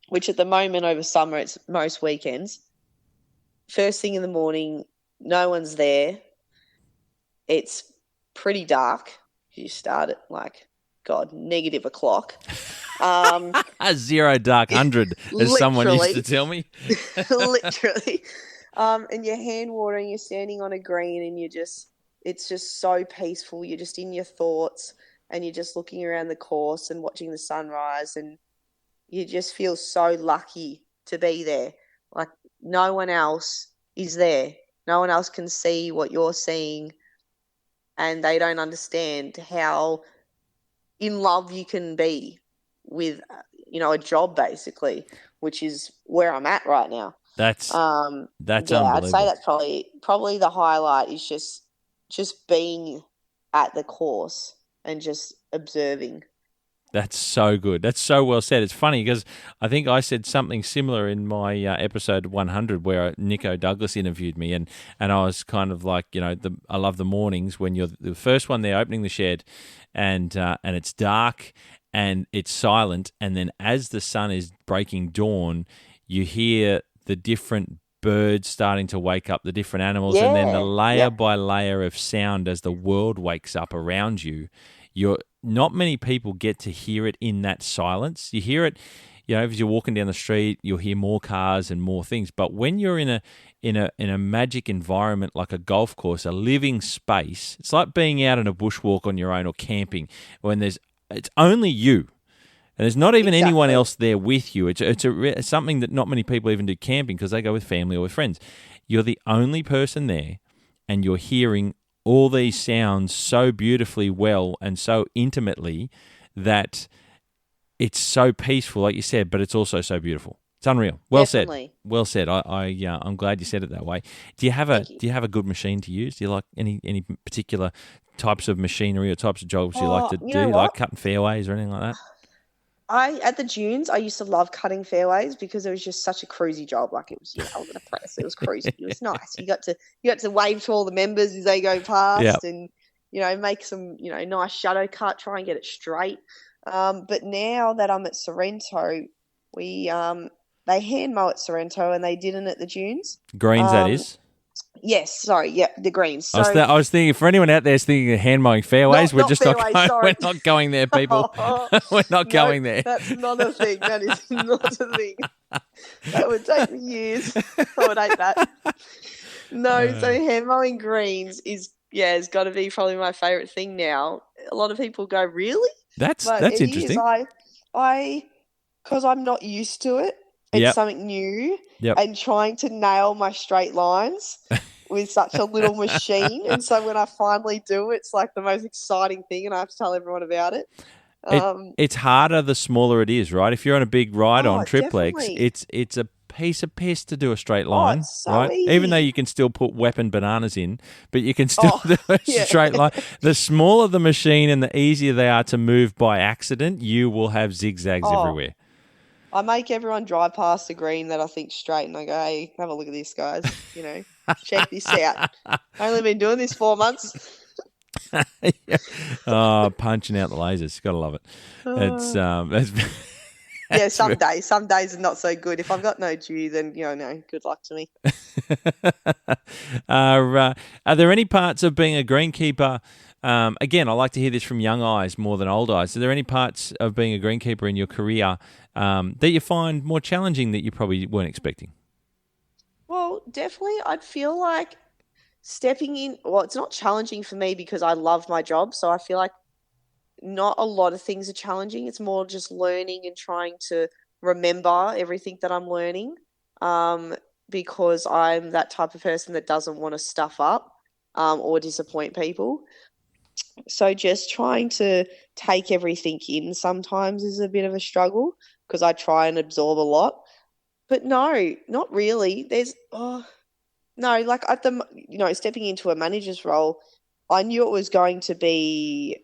which at the moment over summer, it's most weekends, first thing in the morning, no one's there. It's pretty dark. You start at negative o'clock. 0 dark 100, as someone used to tell me. Literally. And you're hand watering, you're standing on a green and it's just so peaceful. You're just in your thoughts and you're just looking around the course and watching the sunrise, and you just feel so lucky to be there. Like, no one else is there. No one else can see what you're seeing, and they don't understand how in love you can be with, you know, a job basically, which is where I'm at right now. That's unbelievable. I'd say that's probably the highlight is just being at the course and just observing. That's so good. That's so well said. It's funny because I think I said something similar in my episode 100 where Nico Douglas interviewed me, and I was kind of like, you know, I love the mornings when you're the first one there opening the shed, and it's dark and it's silent, and then as the sun is breaking dawn, you hear the different birds starting to wake up, the different animals, and then the layer by layer of sound as the world wakes up around you. Not many people get to hear it in that silence. You hear it, you know, as you're walking down the street, you'll hear more cars and more things. But when you're in a magic environment like a golf course, a living space, it's like being out on a bushwalk on your own or camping when it's only you. And there's not even anyone else there with you. It's something that not many people even do camping because they go with family or with friends. You're the only person there, and you're hearing all these sounds so beautifully well and so intimately that it's so peaceful, like you said, but it's also so beautiful. It's unreal. Well Definitely. said. Well said. I'm glad you said it that way. Do you have a good machine to use? Do you like any particular types of machinery or types of jobs you like to do, like cutting fairways or anything like that? At the dunes, I used to love cutting fairways because it was just such a cruisy job. Like, it was, you know, I was an apprentice. It was cruisy. It was nice. You got to wave to all the members as they go past, and, you know, make some, you know, nice shadow cut, try and get it straight. But now that I'm at Sorrento, they hand mow at Sorrento and they didn't at the dunes. Greens, that is. Yes, sorry, yeah, the greens. So, I was thinking, for anyone out there thinking of hand mowing fairways, we're not going there, people. We're not going there. That's not a thing. That is not a thing. That would take me years. I would hate that. No, so hand mowing greens has got to be probably my favourite thing now. A lot of people go, really? That's interesting. Because I'm not used to it. It's something new, and trying to nail my straight lines with such a little machine. And so when I finally do, it's like the most exciting thing, and I have to tell everyone about it. It's harder the smaller it is, right? If you're on a big ride on triplex, definitely. it's a piece of piss to do a straight line, it's so right? easy. Even though you can still put weapon bananas in, but you can still do a straight line. The smaller the machine and the easier they are to move by accident, you will have zigzags everywhere. I make everyone drive past the green that I think straight, and I go, hey, have a look at this, guys. You know, check this out. I've only been doing this 4 months. Oh, punching out the lasers. Got to love it. It's Yeah, some days are not so good. If I've got no dew, then no, good luck to me. Are there any parts of being a greenkeeper? Again, I like to hear this from young eyes more than old eyes. Are there any parts of being a greenkeeper in your career that you find more challenging that you probably weren't expecting? Well, definitely, I'd feel like stepping in. Well, it's not challenging for me because I love my job, so I feel like not a lot of things are challenging. It's more just learning and trying to remember everything that I'm learning, because I'm that type of person that doesn't want to stuff up or disappoint people. So just trying to take everything in sometimes is a bit of a struggle because I try and absorb a lot. But no, not really. No, like stepping into a manager's role, I knew it was going to be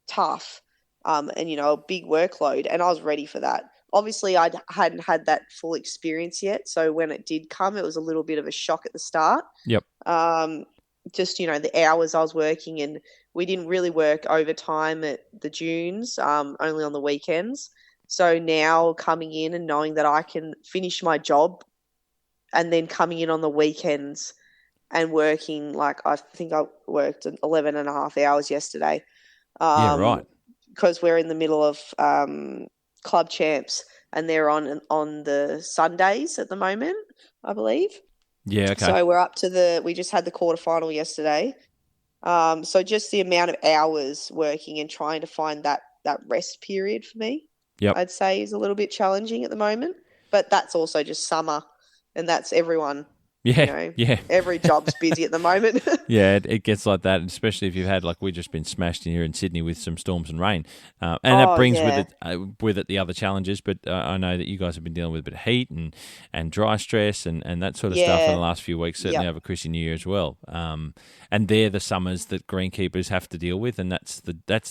tough, and a big workload, and I was ready for that. Obviously, I hadn't had that full experience yet, so when it did come, it was a little bit of a shock at the start. Yep. Just the hours I was working, and we didn't really work overtime at the dunes, only on the weekends. So now coming in and knowing that I can finish my job and then coming in on the weekends and working, like I think I worked 11 and a half hours yesterday. Yeah, right. Because we're in the middle of club champs and they're on the Sundays at the moment, I believe. Yeah, okay. So we're up to we just had the quarterfinal yesterday. So just the amount of hours working and trying to find that rest period for me, I'd say is a little bit challenging at the moment. But that's also just summer, and that's everyone. Yeah, yeah. Every job's busy at the moment. Yeah, it gets like that, especially if you've had, like, we've just been smashed in here in Sydney with some storms and rain. And that brings with it the other challenges, but I know that you guys have been dealing with a bit of heat and dry stress and that sort of stuff in the last few weeks, certainly over Chrissy New Year as well. And they're the summers that greenkeepers have to deal with, and that's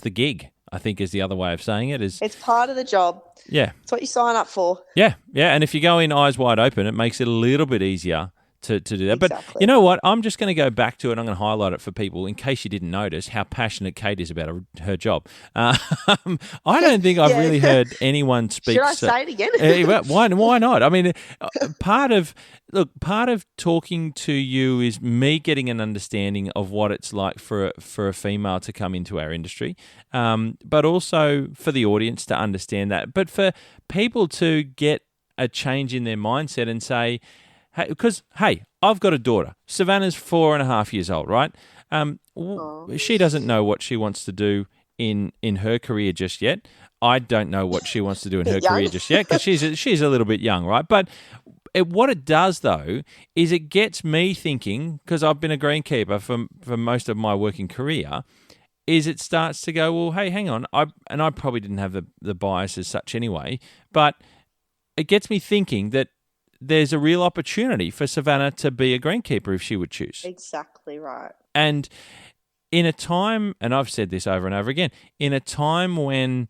the gig, I think, is the other way of saying it. It's part of the job. Yeah. It's what you sign up for. Yeah, and if you go in eyes wide open, it makes it a little bit easier to do that. Exactly. But you know what? I'm just going to go back to it. I'm going to highlight it for people in case you didn't notice how passionate Kate is about her job. I don't think I've really heard anyone speak. Should I say it again? Why not? I mean, part of talking to you is me getting an understanding of what it's like for a female to come into our industry, but also for the audience to understand that. But for people to get a change in their mindset and say, because, hey, I've got a daughter. Savannah's 4.5 years old, right? She doesn't know what she wants to do in her career just yet. I don't know what she wants to do in her career just yet because she's a little bit young, right? But what it does, though, is it gets me thinking, because I've been a greenkeeper for most of my working career, is it starts to go, well, hey, hang on. I probably didn't have the bias as such anyway, but it gets me thinking that there's a real opportunity for Savannah to be a greenkeeper if she would choose. Exactly right. And in a time, and I've said this over and over again, in a time when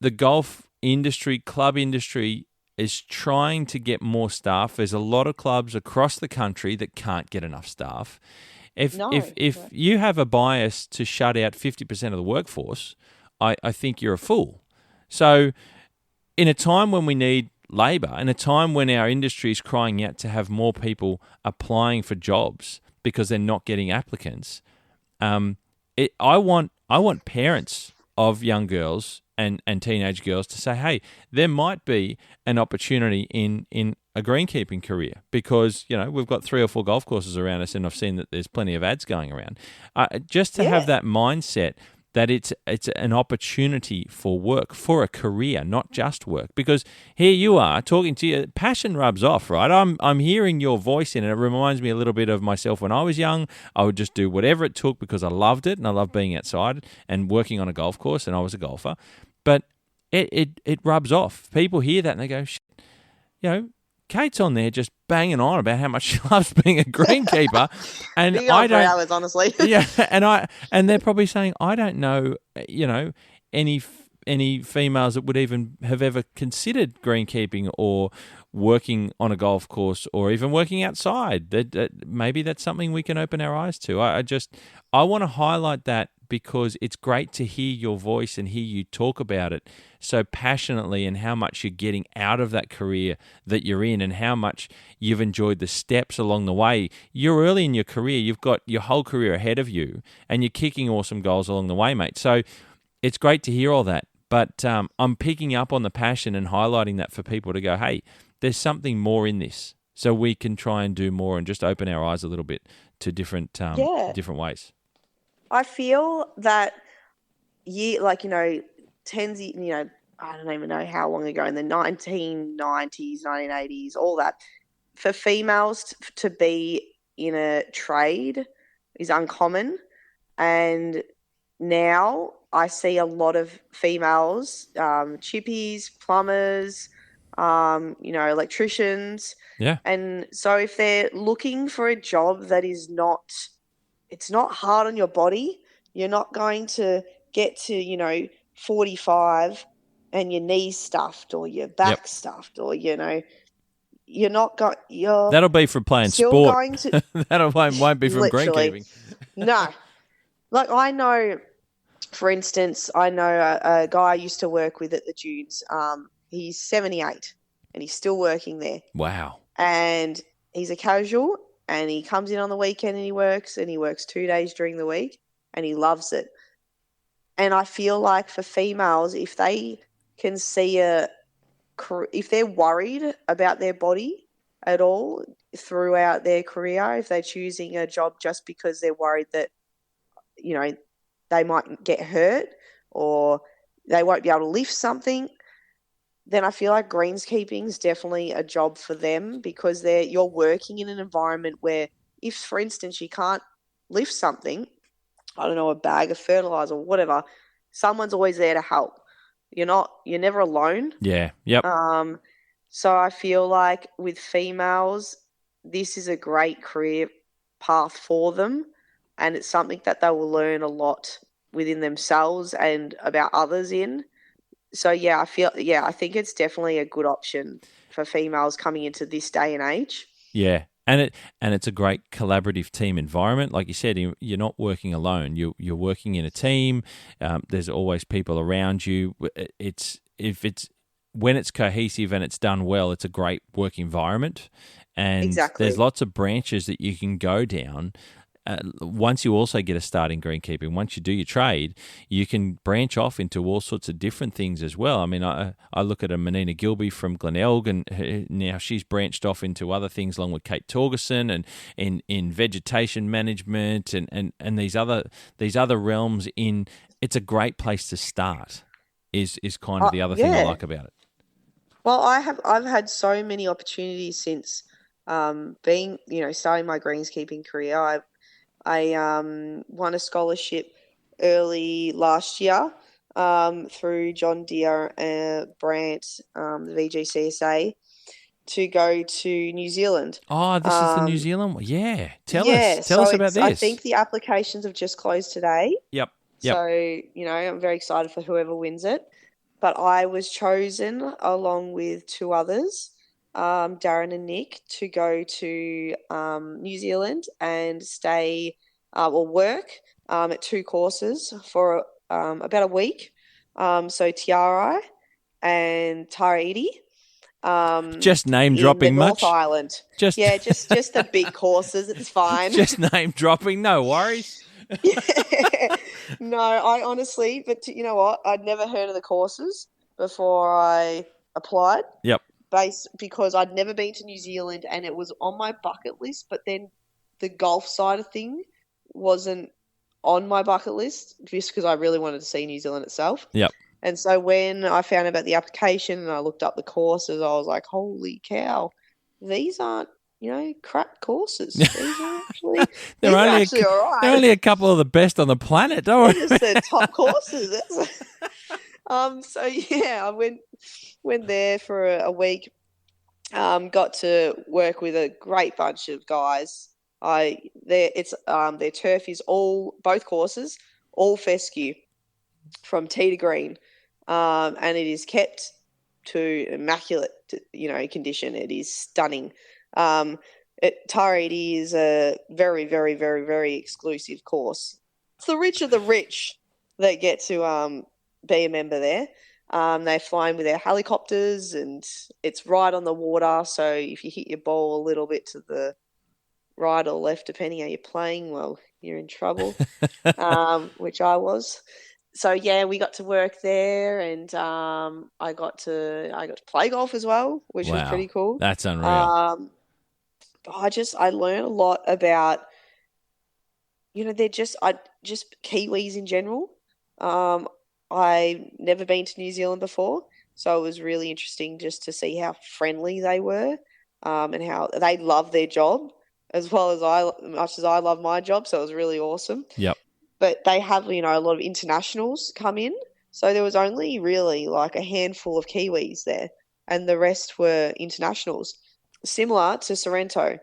the golf industry, club industry is trying to get more staff, there's a lot of clubs across the country that can't get enough staff. If you have a bias to shut out 50% of the workforce, I think you're a fool. So in a time when we need labour, in a time when our industry is crying out to have more people applying for jobs because they're not getting applicants, I want parents of young girls and teenage girls to say, hey, there might be an opportunity in a greenkeeping career because, we've got 3 or 4 golf courses around us and I've seen that there's plenty of ads going around. Just to have that mindset that it's an opportunity for work, for a career, not just work. Because here you are talking to you, passion rubs off, right? I'm hearing your voice in it. It reminds me a little bit of myself when I was young. I would just do whatever it took because I loved it and I loved being outside and working on a golf course, and I was a golfer. But it rubs off. People hear that and they go, shit, Kate's on there just banging on about how much she loves being a greenkeeper, and I don't. 3 hours, honestly. Yeah, and they're probably saying, I don't know, any females that would even have ever considered greenkeeping or working on a golf course or even working outside. That maybe that's something we can open our eyes to. I want to highlight that because it's great to hear your voice and hear you talk about it so passionately and how much you're getting out of that career that you're in and how much you've enjoyed the steps along the way. You're early in your career. You've got your whole career ahead of you and you're kicking awesome goals along the way, mate. So it's great to hear all that. But I'm picking up on the passion and highlighting that for people to go, hey, there's something more in this. So we can try and do more and just open our eyes a little bit to different different ways. I feel that tens, I don't even know how long ago, in the 1990s, 1980s, all that, for females to be in a trade is uncommon. And now I see a lot of females, chippies, plumbers, electricians. Yeah. And so if they're looking for a job that is it's not hard on your body, you're not going to get to, 45 and your knees stuffed or your back stuffed or, you're not going, that'll be from playing still sport. going to, That won't be from greenkeeping. No. Like I know, for instance, a guy I used to work with at the Dunes. He's 78 and he's still working there. Wow. And he's a casual and he comes in on the weekend and he works 2 days during the week and he loves it. And I feel like for females, if they can see if they're worried about their body at all throughout their career, if they're choosing a job just because they're worried that, they might get hurt or they won't be able to lift something, then I feel like greenskeeping is definitely a job for them because you're working in an environment where if, for instance, you can't lift something, I don't know, a bag of fertilizer or whatever, someone's always there to help. You're never alone. Yeah. Yep. So I feel like with females, this is a great career path for them. And it's something that they will learn a lot within themselves and about others in. So, I think it's definitely a good option for females coming into this day and age. Yeah. And it's a great collaborative team environment. Like you said, you're not working alone. You're working in a team. There's always people around you. When it's cohesive and it's done well, it's a great work environment. And exactly. There's lots of branches that you can go down. Once you also get a start in greenkeeping, once you do your trade, you can branch off into all sorts of different things as well. I mean, I look at a Menina Gilby from Glenelg, and now she's branched off into other things along with Kate Torgerson and in vegetation management and these other realms. It's a great place to start. Is kind of the other thing I like about it. Well, I've had so many opportunities since starting my greenskeeping career. I won a scholarship early last year through John Deere and Brant, the VGCSA, to go to New Zealand. Oh, this is the New Zealand one. Yeah. Tell us about this. I think the applications have just closed today. Yep. So, I'm very excited for whoever wins it. But I was chosen along with two others, Darren and Nick, to go to New Zealand and stay or work at two courses for about a week. So Tiarai and Tairiti. Just name dropping much? North Island. Just the big courses. It's fine. Just name dropping. No worries. No, I honestly, but you know what? I'd never heard of the courses before I applied. Yep. Because I'd never been to New Zealand and it was on my bucket list, but then the golf side of thing wasn't on my bucket list just because I really wanted to see New Zealand itself. Yep. And so when I found out about the application and I looked up the courses, I was like, holy cow, these aren't, crap courses. These are actually, they're actually all right. They're only a couple of the best on the planet, don't worry. Just the top courses. I went there for a week. Got to work with a great bunch of guys. Their turf is both courses, all fescue from tee to green, and it is kept to immaculate, condition. It is stunning. Tairiti is a very, very, very, very exclusive course. It's the rich of the rich that get to be a member there. They fly in with their helicopters, and it's right on the water. So if you hit your ball a little bit to the right or left, depending how you're playing, well, you're in trouble, which I was. So yeah, we got to work there, and I got to play golf as well, which was pretty cool. That's unreal. I learned a lot about, they're just Kiwis in general. I never been to New Zealand before, so it was really interesting just to see how friendly they were, and how they love their job as well as much as I love my job. So it was really awesome. Yep. But they have, a lot of internationals come in. So there was only really like a handful of Kiwis there, and the rest were internationals. Similar to Sorrento,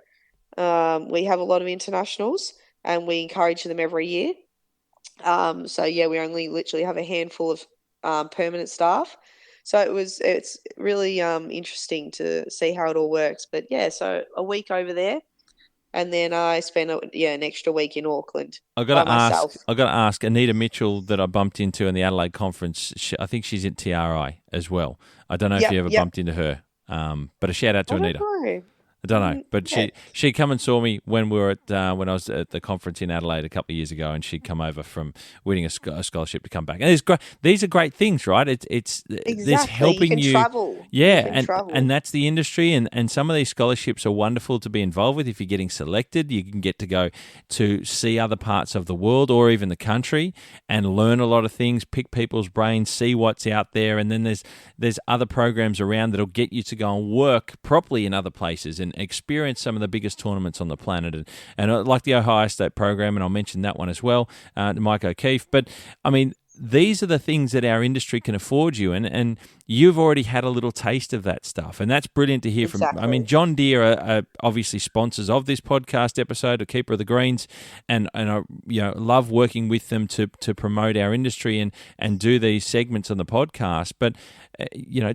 we have a lot of internationals, and we encourage them every year. So yeah, we only literally have a handful of permanent staff. So it's really interesting to see how it all works. But yeah, so a week over there. And then I spent an extra week in Auckland. I got to ask Anita Mitchell that I bumped into in the Adelaide conference. I think she's at TRI as well. I don't know if you ever bumped into her. But a shout out to Anita. I don't know, but she come and saw me when we were at when I was at the conference in Adelaide a couple of years ago, and she'd come over from winning a scholarship to come back. And it's great. These are great things, right? It's this helping you travel. And that's the industry, and some of these scholarships are wonderful to be involved with. If you're getting selected, you can get to go to see other parts of the world or even the country and learn a lot of things, pick people's brains, see what's out there, and then there's other programs around that'll get you to go and work properly in other places and experience some of the biggest tournaments on the planet. And like the Ohio State program, and I'll mention that one as well, Mike O'Keefe. But, I mean, these are the things that our industry can afford you, and you've already had a little taste of that stuff, and that's brilliant to hear from. I mean, John Deere are obviously sponsors of this podcast episode, of Keeper of the Greens, and I love working with them to promote our industry and do these segments on the podcast. But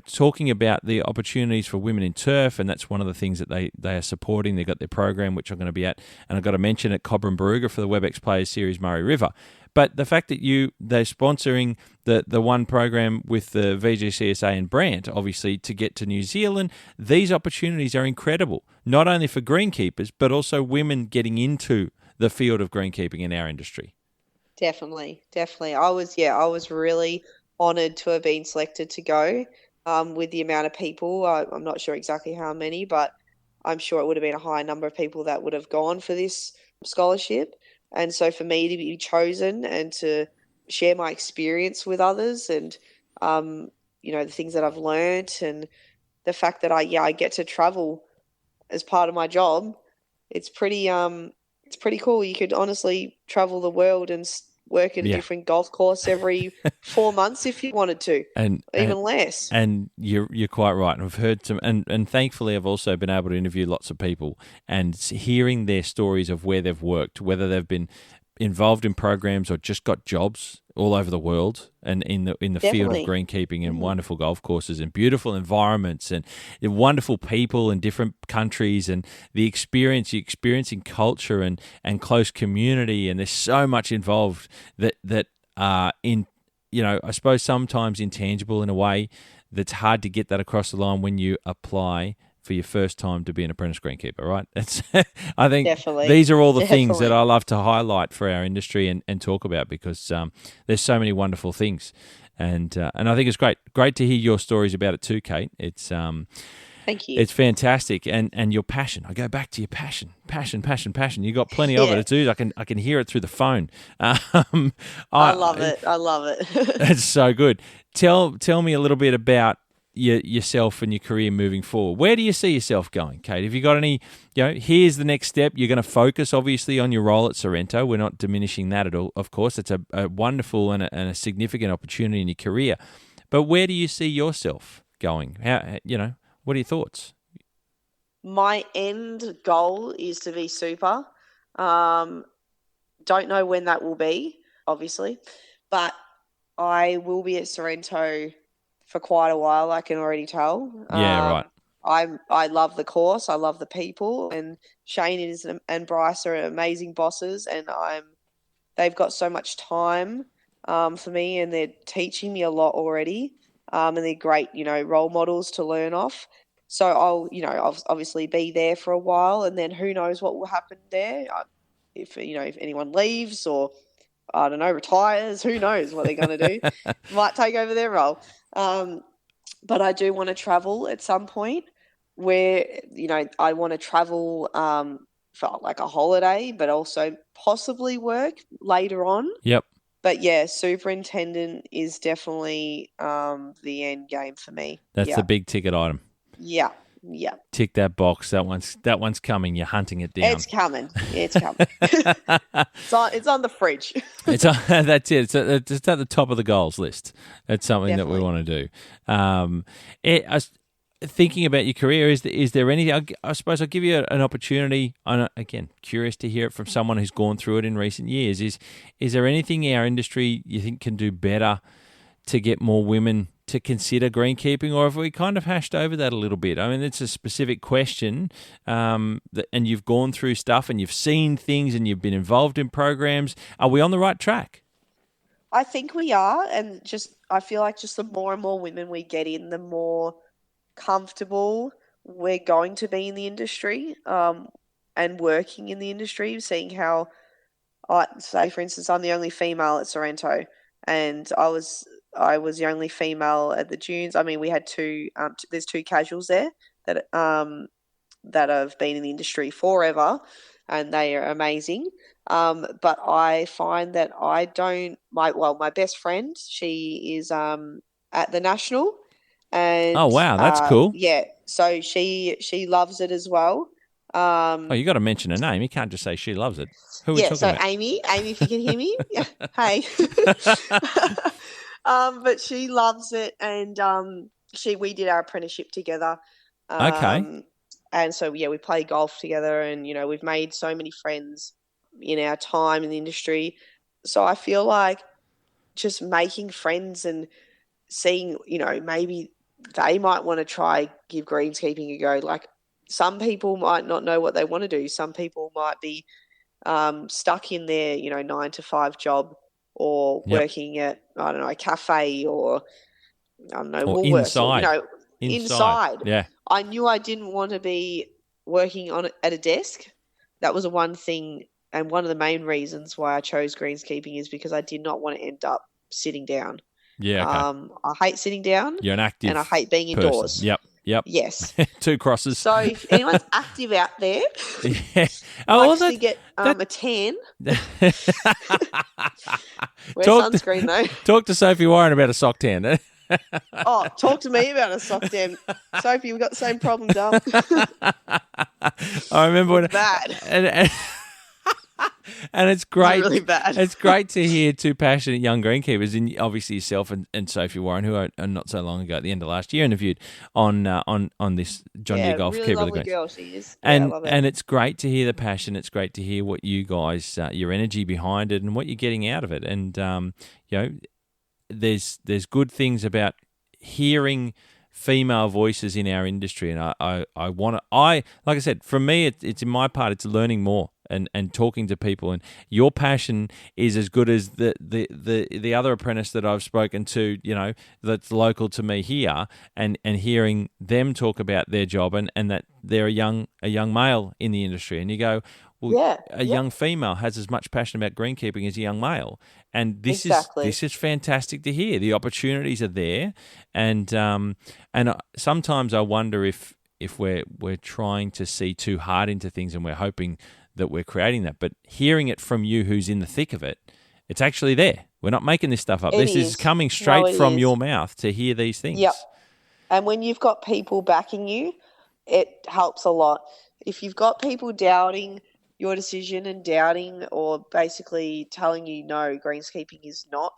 talking about the opportunities for women in turf, and that's one of the things that they are supporting. They've got their program, which I'm going to be at, and I've got to mention at Cobram Barooga for the WebEx Players Series Murray River. But the fact that they're sponsoring the one program with the VGCSA and Brant, obviously, to get to New Zealand, these opportunities are incredible, not only for greenkeepers, but also women getting into the field of greenkeeping in our industry. Definitely. I was really honoured to have been selected to go with the amount of people. I'm not sure exactly how many, but I'm sure it would have been a high number of people that would have gone for this scholarship. And so for me to be chosen and to share my experience with others and, the things that I've learned, and the fact that I get to travel as part of my job, it's pretty cool. You could honestly travel the world and work at a different golf course every 4 months if you wanted to, and even less. And you're quite right. And I've heard some, and thankfully I've also been able to interview lots of people and hearing their stories of where they've worked, whether they've been involved in programs or just got jobs all over the world and in the field of greenkeeping and wonderful golf courses and beautiful environments and wonderful people in different countries and the experiencing culture and close community, and there's so much involved that in I suppose sometimes intangible in a way that's hard to get that across the line when you apply for your first time to be an apprentice greenkeeper, right? I think these are all the things that I love to highlight for our industry and talk about, because there's so many wonderful things, and I think it's great to hear your stories about it too, Kate. It's thank you. It's fantastic, and your passion. I go back to your passion. You got plenty of it, too. I can hear it through the phone. I love it. It's so good. Tell me a little bit about yourself and your career moving forward. Where do you see yourself going, Kate? Have you got any, here's the next step. You're going to focus, obviously, on your role at Sorrento. We're not diminishing that at all. Of course, it's a wonderful and a significant opportunity in your career. But where do you see yourself going? What are your thoughts? My end goal is to be super. Don't know when that will be, obviously, but I will be at Sorrento for quite a while, I can already tell. Yeah, right. I love the course. I love the people, and Shane and Bryce are amazing bosses, and they've got so much time for me, and they're teaching me a lot already, and they're great, role models to learn off. So I'll obviously be there for a while, and then who knows what will happen there. If anyone leaves or, I don't know, retires, who knows what they're going to do. Might take over their role. But I do want to travel at some point where, I want to travel for like a holiday, but also possibly work later on. Yep. But yeah, superintendent is definitely the end game for me. That's the big ticket item. Yeah. Tick that box. That one's coming. You're hunting it down. It's coming. It's on the fridge. That's it. It's at the top of the goals list. That's something that we want to do. Thinking about your career, is there anything? I suppose I'll give you an opportunity. I'm, again, curious to hear it from someone who's gone through it in recent years. Is there anything in our industry you think can do better to get more women to consider greenkeeping, or have we kind of hashed over that a little bit? I mean, it's a specific question, and you've gone through stuff and you've seen things and you've been involved in programs. Are we on the right track? I think we are, and I feel like just the more and more women we get in, the more comfortable we're going to be in the industry and working in the industry, seeing how, say for instance, I'm the only female at Sorrento, and I was the only female at the dunes. I mean, we had there's two casuals there that have been in the industry forever, and they are amazing. But I find that my best friend, she is at the National. And oh wow, that's cool. Yeah, so she loves it as well. You got to mention her name. You can't just say she loves it. Who are we talking about? Amy, if you can hear me, hey. But she loves it, and we did our apprenticeship together. Okay. And so we play golf together, and we've made so many friends in our time in the industry. So I feel like just making friends and seeing, maybe they might want to try give greenskeeping a go. Like, some people might not know what they want to do. Some people might be stuck in their 9 to 5 job, or working at, I don't know, a cafe, or I don't know, Woolworths, inside. Yeah, I knew I didn't want to be working at a desk. That was one thing, and one of the main reasons why I chose greenskeeping is because I did not want to end up sitting down. Yeah. Okay. I hate sitting down. You're an active, and I hate being person. Indoors. Yep. Yes. 2 crosses. So if anyone's active out there, get a tan. Wear sunscreen though. Talk to Sophie Warren about a sock tan. Talk to me about a sock tan. Sophie, we've got the same problem, darling. I remember when bad. And it's great. It's really bad. It's great to hear 2 passionate young greenkeepers, and obviously yourself and Sophie Warren, who I not so long ago, at the end of last year, interviewed on this John Deere Golf really Keeper. Lovely girl she is. And it's great to hear the passion. It's great to hear what you guys, your energy behind it, and what you're getting out of it. And there's good things about hearing female voices in our industry, and I like I said, for me, it's in my part, it's learning more and talking to people, and your passion is as good as the other apprentice that I've spoken to, that's local to me here, and hearing them talk about their job and that they're a young male in the industry, and you go, well, a young female has as much passion about greenkeeping as a young male, and this is fantastic to hear. The opportunities are there, and sometimes I wonder if we're trying to see too hard into things, and we're hoping that we're creating that. But hearing it from you, who's in the thick of it, it's actually there. We're not making this stuff up. This is coming straight from your mouth to hear these things. Yep. And when you've got people backing you, it helps a lot. If you've got people doubting your decision and doubting, or basically telling you, no, greenskeeping is not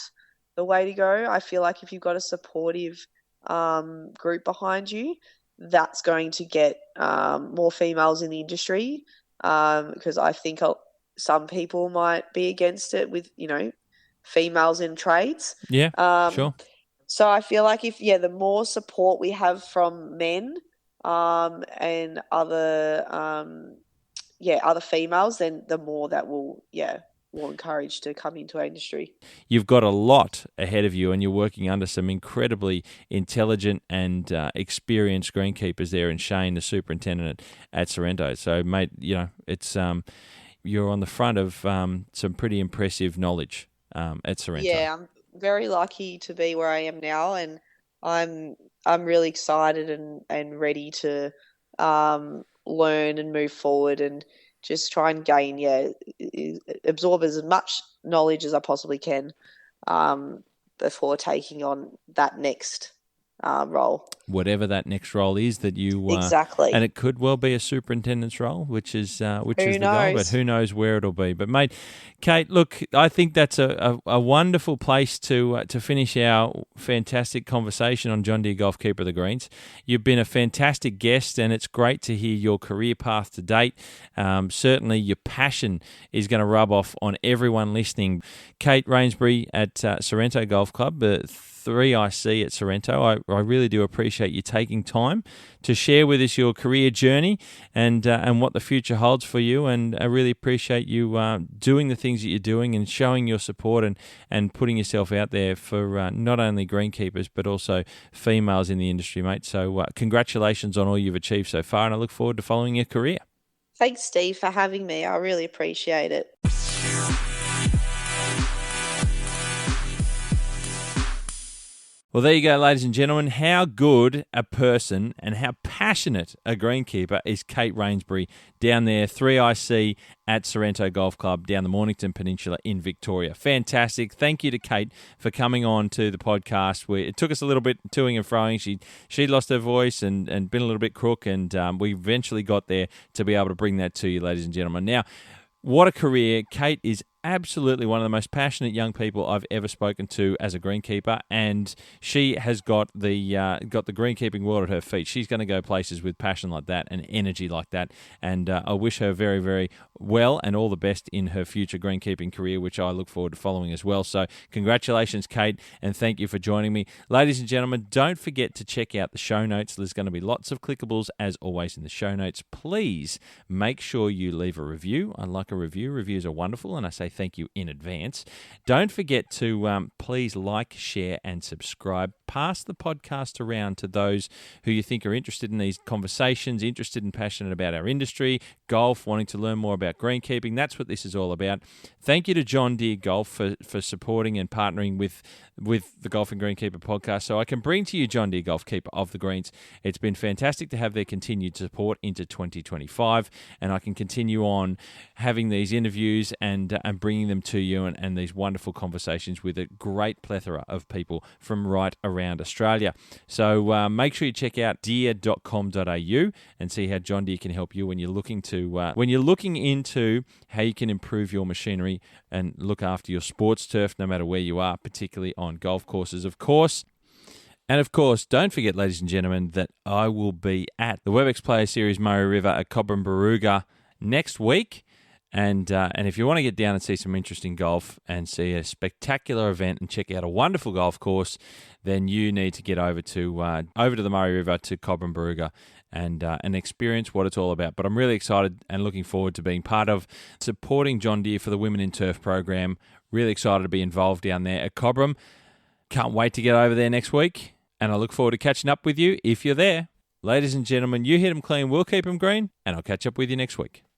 the way to go, I feel like if you've got a supportive group behind you, that's going to get more females in the industry, because I think some people might be against it with, females in trades. Yeah, sure. So I feel like the more support we have from men and other females, then the more that will will encourage to come into our industry. You've got a lot ahead of you, and you're working under some incredibly intelligent and experienced greenkeepers there, and Shane, the superintendent at Sorrento. So, mate, it's you're on the front of some pretty impressive knowledge at Sorrento. Yeah, I'm very lucky to be where I am now, and I'm really excited and ready to learn and move forward and just try and gain, absorb as much knowledge as I possibly can before taking on that next role. Whatever that next role is that you exactly, and it could well be a superintendent's role, which is the knows? goal, but who knows where it'll be. But mate, Kate, look, I think that's a wonderful place to finish our fantastic conversation on John Deere Golf Keeper of the Greens. You've been a fantastic guest, and it's great to hear your career path to date. Certainly, your passion is going to rub off on everyone listening. Kate Rainsbury at Sorrento Golf Club, 3IC at Sorrento. I really do appreciate you taking time to share with us your career journey and what the future holds for you. And I really appreciate you doing the things that you're doing and showing your support and putting yourself out there for not only greenkeepers but also females in the industry, mate. So congratulations on all you've achieved so far, and I look forward to following your career. Thanks, Steve, for having me. I really appreciate it. Well, there you go, ladies and gentlemen. How good a person and how passionate a greenkeeper is Kate Rainsbury down there, 3IC at Sorrento Golf Club down the Mornington Peninsula in Victoria. Fantastic. Thank you to Kate for coming on to the podcast. It took us a little bit toing and froing. She lost her voice and been a little bit crook, and we eventually got there to be able to bring that to you, ladies and gentlemen. Now, what a career. Kate is absolutely one of the most passionate young people I've ever spoken to as a greenkeeper, and she has got the greenkeeping world at her feet. She's going to go places with passion like that and energy like that, and I wish her very, very well and all the best in her future greenkeeping career, which I look forward to following as well. So congratulations, Kate, and thank you for joining me. Ladies and gentlemen, don't forget to check out the show notes. There's going to be lots of clickables as always in the show notes. Please make sure you leave a review. I like a review. Reviews are wonderful, and I say thank you in advance. Don't forget to please like, share, and subscribe. Pass the podcast around to those who you think are interested in these conversations, interested and passionate about our industry, golf, wanting to learn more about greenkeeping. That's what this is all about. Thank you to John Deere Golf for supporting and partnering with the Golf and Greenkeeper podcast, so I can bring to you John Deere Golf Keeper of the Greens. It's been fantastic to have their continued support into 2025, and I can continue on having these interviews and bringing them to you and these wonderful conversations with a great plethora of people from right around Australia. So make sure you check out deere.com.au and see how John Deere can help you when you're looking into how you can improve your machinery and look after your sports turf, no matter where you are, particularly on golf courses, of course. And of course, don't forget, ladies and gentlemen, that I will be at the WebEx Player Series Murray River at Cobram Barooga next week. And if you want to get down and see some interesting golf and see a spectacular event and check out a wonderful golf course, then you need to get over to the Murray River to Cobram Barooga and experience what it's all about. But I'm really excited and looking forward to being part of supporting John Deere for the Women in Turf program. Really excited to be involved down there at Cobram. Can't wait to get over there next week, and I look forward to catching up with you if you're there. Ladies and gentlemen, you hit them clean, we'll keep them green, and I'll catch up with you next week.